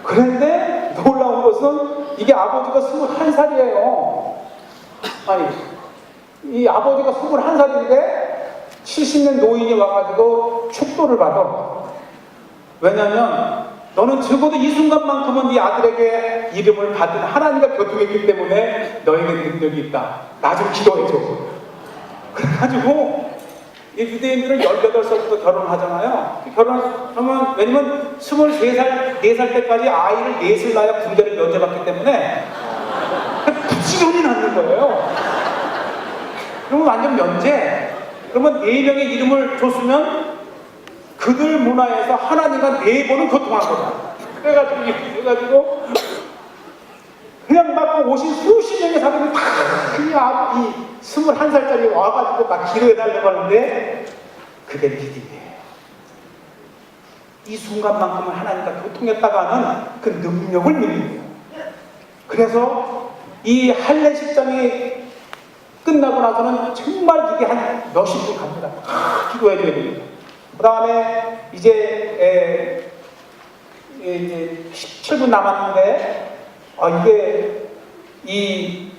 그런데 놀라운 것은 이게 아버지가 21살이에요. 아니, 이 아버지가 21살인데 70년 노인이 와가지고 축도를 받아. 왜냐면 너는 적어도 이 순간만큼은 네 아들에게 이름을 받은 하나님과 교통했기 때문에 너에게 능력이 있다. 나 좀 기도해줘. 그래가지고 이 유대인들은 18살부터 결혼하잖아요. 결혼하면 왜냐면 23살, 4살 때까지 아이를 넷을 낳아야 군대를 면제받기 때문에 부지런히 낳는 거예요. 그러면 완전 면제. 그러면 4명의 이름을 줬으면 그들 문화에서 하나님과 4번은 교통한 거다. 그래가지고 그냥 막 오신 수십 명의 사람이 다 이 21살짜리 와가지고 막 기도해달라고 하는데 그게 믿음이에요. 이 순간만큼은 하나님과 교통했다가는 그 능력을 믿는 거예요. 그래서 이 할례식장이 끝나고 나서는 정말 이게 한 몇십 분 갑니다. 기도해줘야 됩니다. 그 다음에 이제 17분 남았는데 이게 이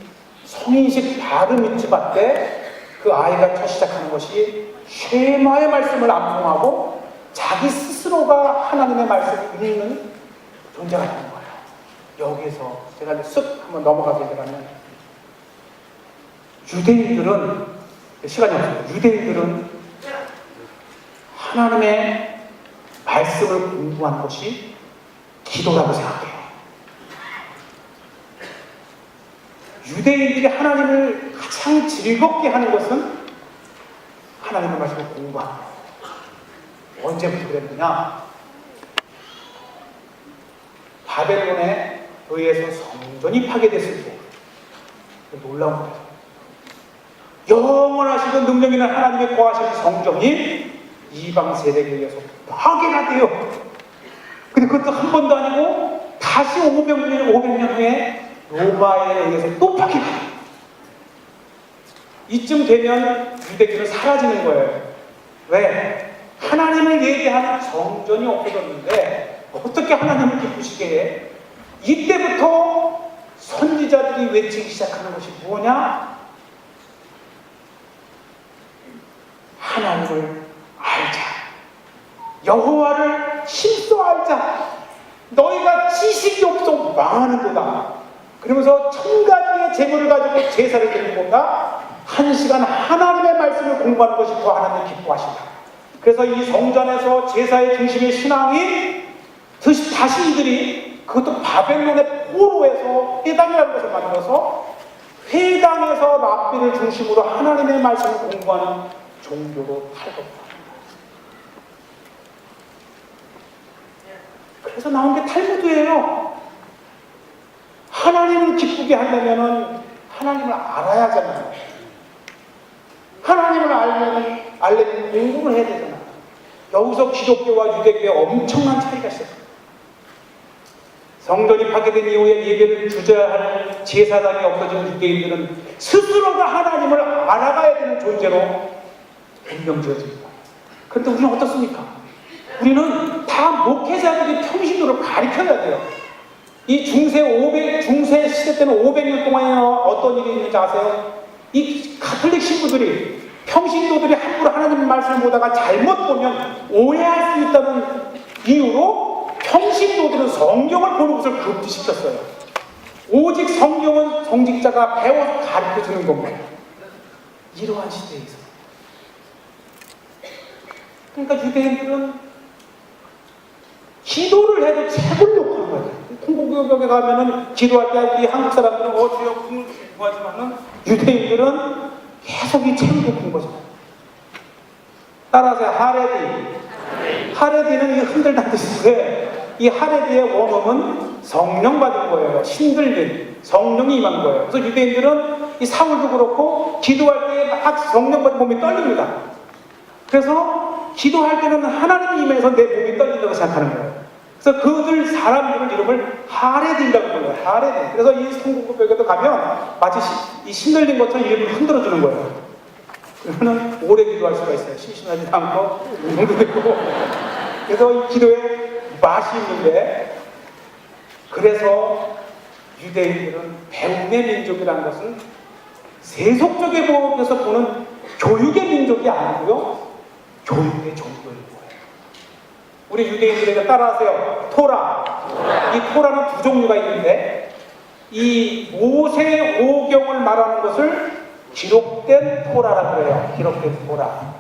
성인식 바르미츠바 때 그 아이가 첫 시작하는 것이 쉐마의 말씀을 암송하고 자기 스스로가 하나님의 말씀을 읽는 존재가 되는 거예요. 여기에서 제가 이제 쓱 한번 넘어가게 되면 유대인들은 시간이 없어요. 유대인들은 하나님의 말씀을 공부하는 것이 기도라고 생각해요. 유대인들이 하나님을 가장 즐겁게 하는 것은 하나님의 말씀을 공부하는 거예요. 언제부터 그랬느냐? 바벨론에 의해서 성전이 파괴됐을 때 놀라운 거예요. 영원하시고 능력 있는 하나님의 거하시는 성전이 이방 세력에 의해서 파괴가 돼요. 근데 그것도 한 번도 아니고 다시 500년 후에 로마에 의해서 또 파괴가 돼요. 이쯤 되면 유대교는 사라지는 거예요. 왜? 하나님을 예배하는 성전이 없어졌는데 어떻게 하나님을 기쁘시게 해? 이때부터 선지자들이 외치기 시작하는 것이 뭐냐? 하나님을 알자. 여호와를 힘써 알자. 너희가 지식이 없어 망하는도다. 그러면서 1000가지의 재물을 가지고 제사를 드리는 것보다 1시간 하나님의 말씀을 공부하는 것이 더 하나님을 기뻐하신다. 그래서 이 성전에서 제사의 중심의 신앙이 다시 이들이 그것도 바벨론의 포로에서 회당이라는 것을 만들어서 회당에서 랍비를 중심으로 하나님의 말씀을 공부하는 종교로 탈덕합니다. 그래서 나온 게 탈무드예요. 하나님을 기쁘게 하려면 하나님을 알아야 하잖아요. 하나님을 알려면 공부를 해야 되잖아요. 여기서 기독교와 유대교의 엄청난 차이가 있어요. 성전이 파괴된 이후에 예배를 주저할 제사장이 없어진 유대인들은 스스로가 하나님을 알아가야 되는 존재로 변명지어집니다. 그런데 우리는 어떻습니까? 우리는 다 목회자들이 평신도를 가르쳐야 돼요. 이 중세 시대 때는 500년 동안이나 어떤 일이 있는지 아세요? 이 가톨릭 신부들이 평신도들이 함부로 하나님 말씀을 보다가 잘못 보면 오해할 수 있다는 이유로 평신도들은 성경을 보는 것을 금지시켰어요. 오직 성경은 성직자가 배워서 가르쳐주는 겁니다. 이러한 시대에서. 그러니까 유대인들은 기도를 해도 책을 놓고 하는 거예요. 통곡역에 가면은 기도할 때 이 한국 사람들은 주여 궁을 구하지만은 유대인들은 계속 이 책을 놓고 는 거죠. 따라서 하레디는 이 흔들다는 뜻인데 이 하레디의 원어는 성령 받은 거예요. 신들린 성령이 임한 거예요. 그래서 유대인들은 이 사울도 그렇고 기도할 때 막 성령 받은 몸이 떨립니다. 그래서 기도할 때는 하나님 임해서 내 몸이 떨린다고 생각하는 거예요. 그래서 그들 사람들 이름을 하레디라고 불러요. 하레디. 그래서 이 성국구벽에도 가면 마치 이 신들린 것처럼 이름을 흔들어주는 거예요. 그러면 오래 기도할 수가 있어요. 심심하지 않고 운동도 되고. 그래서 이 기도에 맛이 있는데, 그래서 유대인들은 배움의 민족이라는 것은 세속적인 모습에서 보는 교육의 민족이 아니고요, 교육의 종교인 거예요. 우리 유대인들에게 따라하세요. 토라. 이 토라는 두 종류가 있는데, 이 모세 오경을 말하는 것을 기록된 토라라고 해요. 기록된 토라.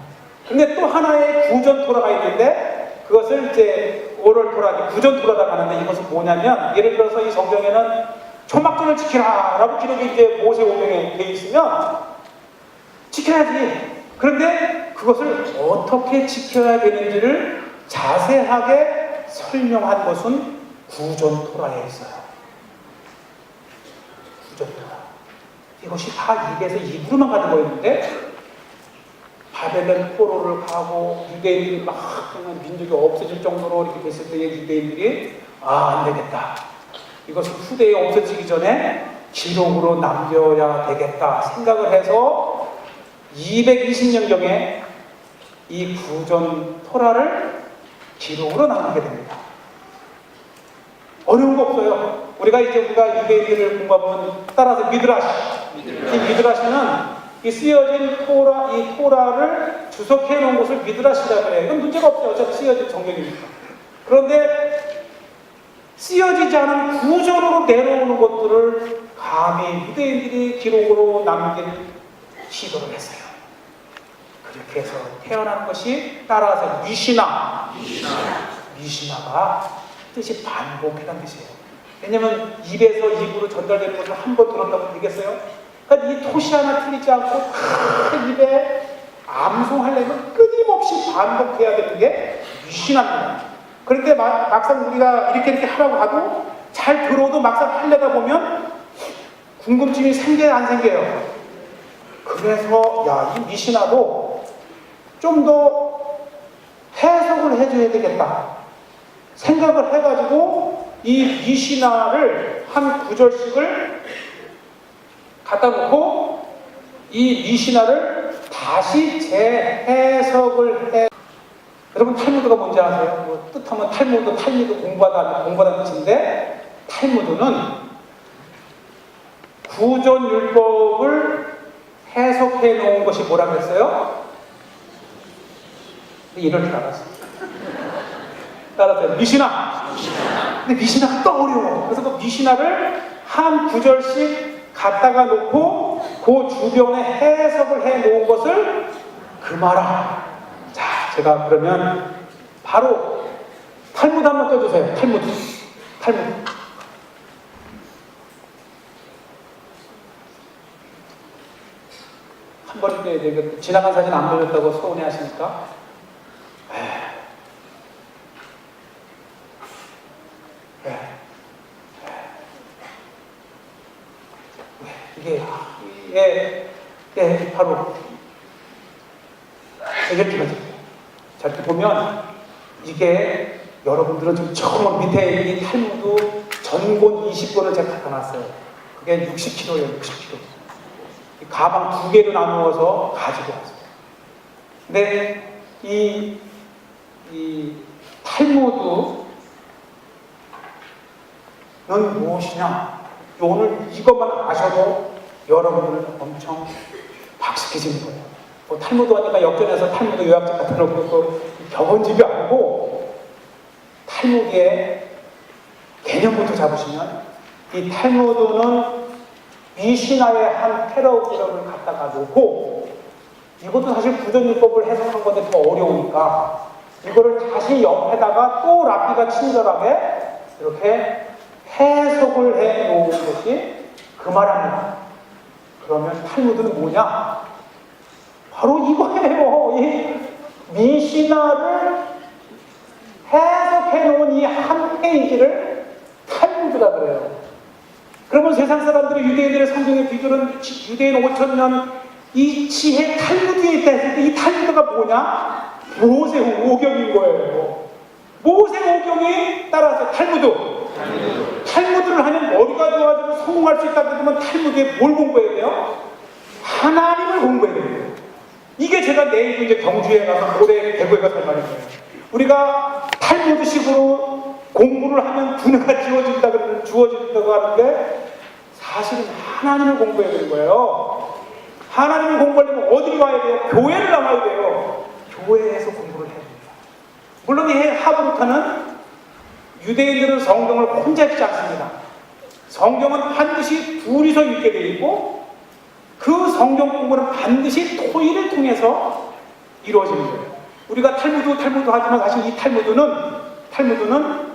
근데 또 하나의 구전 토라가 있는데, 그것을 이제 오럴 토라, 구전 토라라고 하는데, 이것은 뭐냐면, 예를 들어서 이 성경에는 초막절을 지키라 라고 기록이 이제 모세 오경에 되어 있으면 지켜야지. 그런데 그것을 어떻게 지켜야 되는지를 자세하게 설명한 것은 구전 토라에 있어요. 구전 토라. 이것이 다 입에서 입으로만 가는 거였는데, 바벨론 포로를 가고 유대인들이 막 민족이 없어질 정도로 이렇게 됐을 때 유대인들이 안 되겠다. 이것은 후대에 없어지기 전에 기록으로 남겨야 되겠다 생각을 해서 220년경에 이 구전 토라를 기록으로 남기게 됩니다. 어려운 거 없어요. 우리가 유대인들을 공부하면 따라서 미드라시. 이 미드라시는 이 쓰여진 이 토라를 주석해 놓은 것을 미드라시라고 해요. 이건 문제가 없어요. 어차피 쓰여진 정경이니까. 그런데 쓰여지지 않은 구전으로 내려오는 것들을 감히 유대인들이 기록으로 남길 시도를 했어요. 그렇게 해서 태어난 것이 따라서 미시나가 뜻이 반복이라는 뜻이에요. 왜냐하면 입에서 입으로 전달되는 것을 한 번 들었다고 되겠어요? 그러니까 이 토시 하나 틀리지 않고 입에 암송하려면 끊임없이 반복해야 되는 게 미신합니다. 그런데 막상 우리가 이렇게 하라고 하도 잘 들어도 막상 하려다 보면 궁금증이 생겨요, 안 생겨요? 그래서 야, 이 미신화도 좀 더 해석을 해줘야 되겠다 생각을 해가지고 이 미신화를 한 구절씩을 갖다 놓고 이 미신화를 다시 재해석을 해. 여러분 탈무드가 뭔지 아세요? 뭐 뜻하면 탈무드 공부하다는 뜻인데, 탈무드는 구전율법을 해석해 놓은 것이 뭐라 그랬어요? 이럴 줄 알았어요. 따라서 미신화. 근데 미신화가 또 어려워. 그래서 그 미신화를 한 구절씩 갖다가 놓고 그 주변에 해석을 해 놓은 것을 금하라. 자, 제가 그러면 바로 탈무드 한번 껴주세요. 탈무드. 한 번에 지나간 사진 안 보였다고 서운해 하시니까. 이게 바로 이렇게 가지고 자, 이렇게 보면 이게 여러분들은 지금 처음 밑에 이 탈무드 전권 20권을 제가 갖다 놨어요. 그게 60kg예요. 60kg. 가방 2개로 나누어서 가지고 왔어요. 근데 이 탈무드는 무엇이냐? 오늘 이것만 아셔도 여러분들은 엄청 박식해지는 거예요. 뭐 탈무드 하니까 역전해서 탈무드 요약책 같은 거 그렇고 격언집이 아니고, 탈무드의 개념부터 잡으시면 이 탈무드는 미신화의 한 패러그램을 갖다가 놓고, 이것도 사실 구전율법을 해석한 건데 더 어려우니까 이거를 다시 옆에다가 또 랍비가 친절하게 이렇게 해석을 해 놓은 것이 그 말합니다. 그러면 탈무드는 뭐냐? 바로 이거예요. 이 미신화를 해석해 놓은 이 한 페이지를 탈무드라 그래요. 그러면 세상 사람들이 유대인들의 성경의 비결은 유대인 5,000년 이 지혜 탈무드에 있다 했을 때 이 탈무드가 뭐냐? 모세오경인 거예요. 모세오경이 따라서 탈무드를 하면 머리가 좋아지고 성공할 수 있다 그러면 탈무드에 뭘 공부해야 돼요? 하나님을 공부해야 돼요. 이게 제가 내일 이제 경주에 가서 모레 대구에 가서 할 말인 거예요. 우리가 탈무드식으로 공부를 하면 두뇌가 주어진다고 하는데 사실은 하나님을 공부해야 되는 거예요. 하나님을 공부하려면 어디로 와야 돼요? 교회를 나와야 돼요. 교회에서 공부를 해야 됩니다. 물론 이 하브루타는 유대인들은 성경을 혼자 읽지 않습니다. 성경은 반드시 둘이서 읽게 되어 있고, 그 성경 공부는 반드시 토의를 통해서 이루어지는 거예요. 우리가 탈무드 하지만 사실 이 탈무드는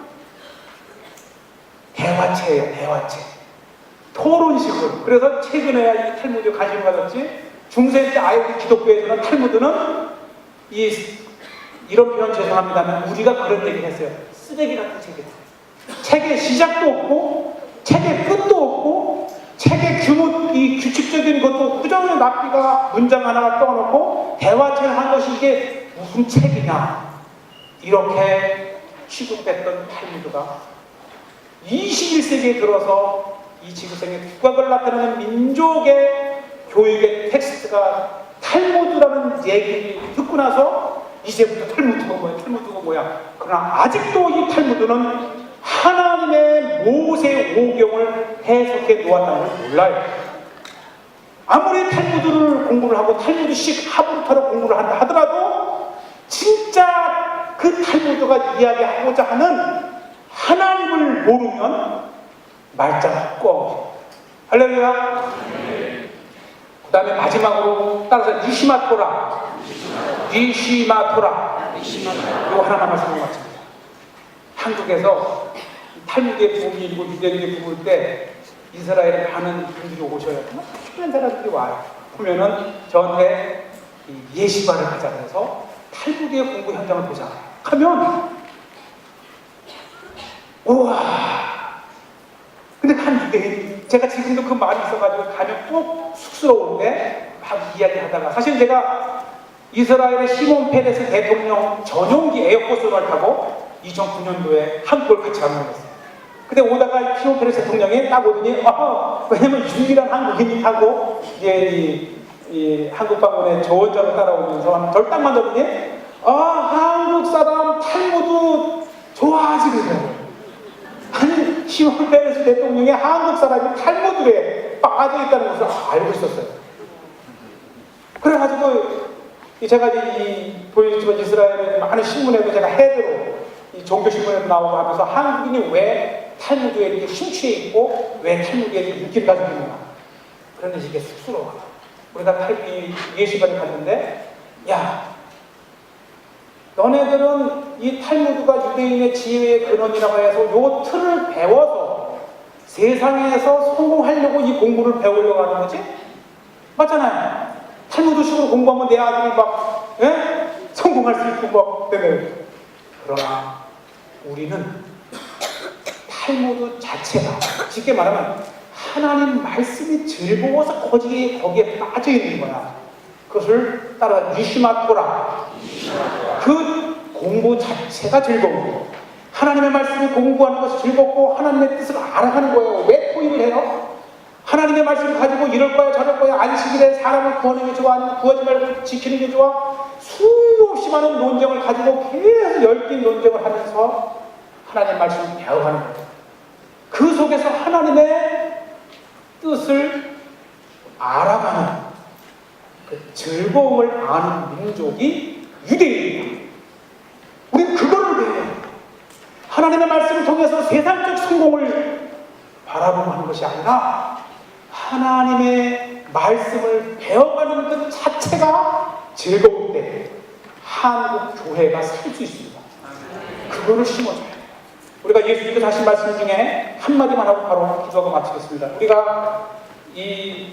대화체예요. 대화체. 토론식으로. 그래서 최근에야 이 탈무드에 관심을 가졌지, 중세 때 아예 우리 기독교에서는 탈무드는 이런 표현 죄송합니다만 우리가 그런 얘기를 했어요. 쓰레기 같은 책이다. 책의 시작도 없고 책의 끝도 없고 책의 이 규칙적인 것도 그저 납비가 문장 하나가 떠놓고 대화체를 한 것이 이게 무슨 책이냐, 이렇게 취급했던 탈무드가 21세기에 들어서 이 지구상에 국악을 나타내는 민족의 교육의 텍스트가 탈무드라는 얘기를 듣고 나서 이제부터 탈무드가 뭐야. 그러나 아직도 이 탈무드는 하나님의 모세오경을 해석해 놓았다는 걸 몰라요. 아무리 탈무드를 공부를 하고 탈무드식 하브루타로 공부를 한다 하더라도 진짜 그 탈무드가 이야기하고자 하는 하나님을 모르면 말짱 꺼. 할렐루야. 그 다음에 마지막으로 따라서 니시마토라. 이거 하나만 말씀드린 것 같습니다. 한국에서 탈무드의 부흥이 일고 유대인의 부흥일 때 이스라엘에 가는 분들이 오셔요. 특별한 사람들이 와요. 보면은 저한테 예시반을 하자 그래서 탈무드의 공부 현장을 보자. 하면 우와. 근데 한 유대인, 제가 지금도 그 말이 있어가지고 가면 꼭 쑥스러운데 막 이야기하다가, 사실 제가 이스라엘의 시몬 페레스 대통령 전용기 에어포스를 타고 2009년도에 한국을 같이 방문했어요. 근데 오다가 시몬 페레스 대통령이 딱 오더니 왜냐면 유일한 한국인이 타고 이제 이 한국 방문에 조언자로 따라오면서 저를 딱 만나더니 한국 사람 탈무드 좋아하지 그래요. 아니 시몬 페레스 대통령이 한국 사람이 탈무드에 빠져있다는 것을 알고 있었어요. 그래가지고 제가 보여주지만 이스라엘의 많은 신문에도 제가 헤드로 이 종교신문에도 나오고 하면서 한국인이 왜 탈무드에 이렇게 심취해 있고 왜 탈무드에 인기를 가지고 있는가. 그런데 이게 쑥스러워. 우리가 예시반에 갔는데 야 너네들은 이 탈무드가 유대인의 지혜의 근원이라고 해서 요 틀을 배워서 세상에서 성공하려고 이 공부를 배우려고 하는 거지? 맞잖아요. 탈무드식으로 공부하면 내 아들이 막 성공할 수 있고 막 때문에. 그러나 우리는 탈무드 자체가 쉽게 말하면 하나님 말씀이 즐거워서 거기에 빠져 있는 거야. 그것을 따라 니시마 토라. 그 공부 자체가 즐거워. 하나님의 말씀을 공부하는 것이 즐겁고 하나님의 뜻을 알아가는 거예요. 왜 토의를 해요? 하나님의 말씀을 가지고 이럴 거야 저럴 거야 안식일에 사람을 구하는 게 좋아 아니면 구하지 말고 지키는 게 좋아 수없이 많은 논쟁을 가지고 계속 얽힌 논쟁을 하면서 하나님의 말씀을 배워가는 거예요. 그 속에서 하나님의 뜻을 알아가는 그 즐거움을 아는 민족이 유대인입니다. 우리는 그거를 배워요. 하나님의 말씀을 통해서 세상적 성공을 바라보고 하는 것이 아니라 하나님의 말씀을 배워가는 것 자체가 즐거울 때 한국 교회가 살 수 있습니다. 그거를 심어줘야 돼요. 우리가 예수님께서 하신 말씀 중에 한마디만 하고 바로 기도하고 마치겠습니다. 우리가 이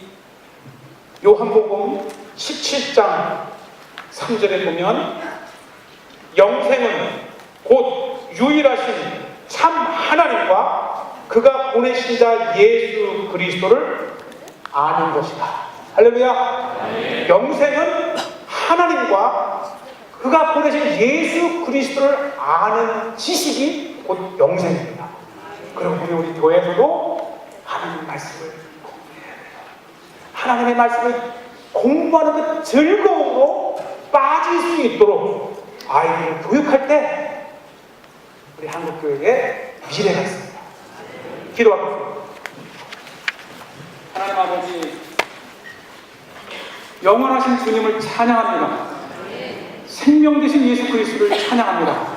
요한복음 17장 3절에 보면 영생은 곧 유일하신 참 하나님과 그가 보내신 자 예수 그리스도를 아는 것이다. 할렐루야. 영생은 하나님과 그가 보내신 예수 그리스도를 아는 지식이 곧 영생입니다. 그럼 우리 교회에서도 하나님의 말씀을 공부해야 돼요. 하나님의 말씀을 공부하는 그 즐거움으로 빠질 수 있도록 아이들을 교육할 때 우리 한국교회에 미래가 있습니다. 기도하겠습니다. 하나님 아버지, 영원하신 주님을 찬양합니다. 생명 되신 예수 그리스도를 찬양합니다.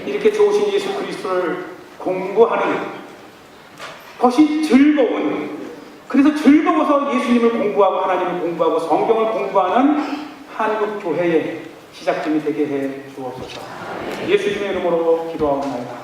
이렇게 좋으신 예수 그리스도를 공부하는 것이 즐거운, 그래서 즐거워서 예수님을 공부하고 하나님을 공부하고 성경을 공부하는 한국 교회의 시작점이 되게 해 주옵소서. 예수님의 이름으로 기도하옵나이다.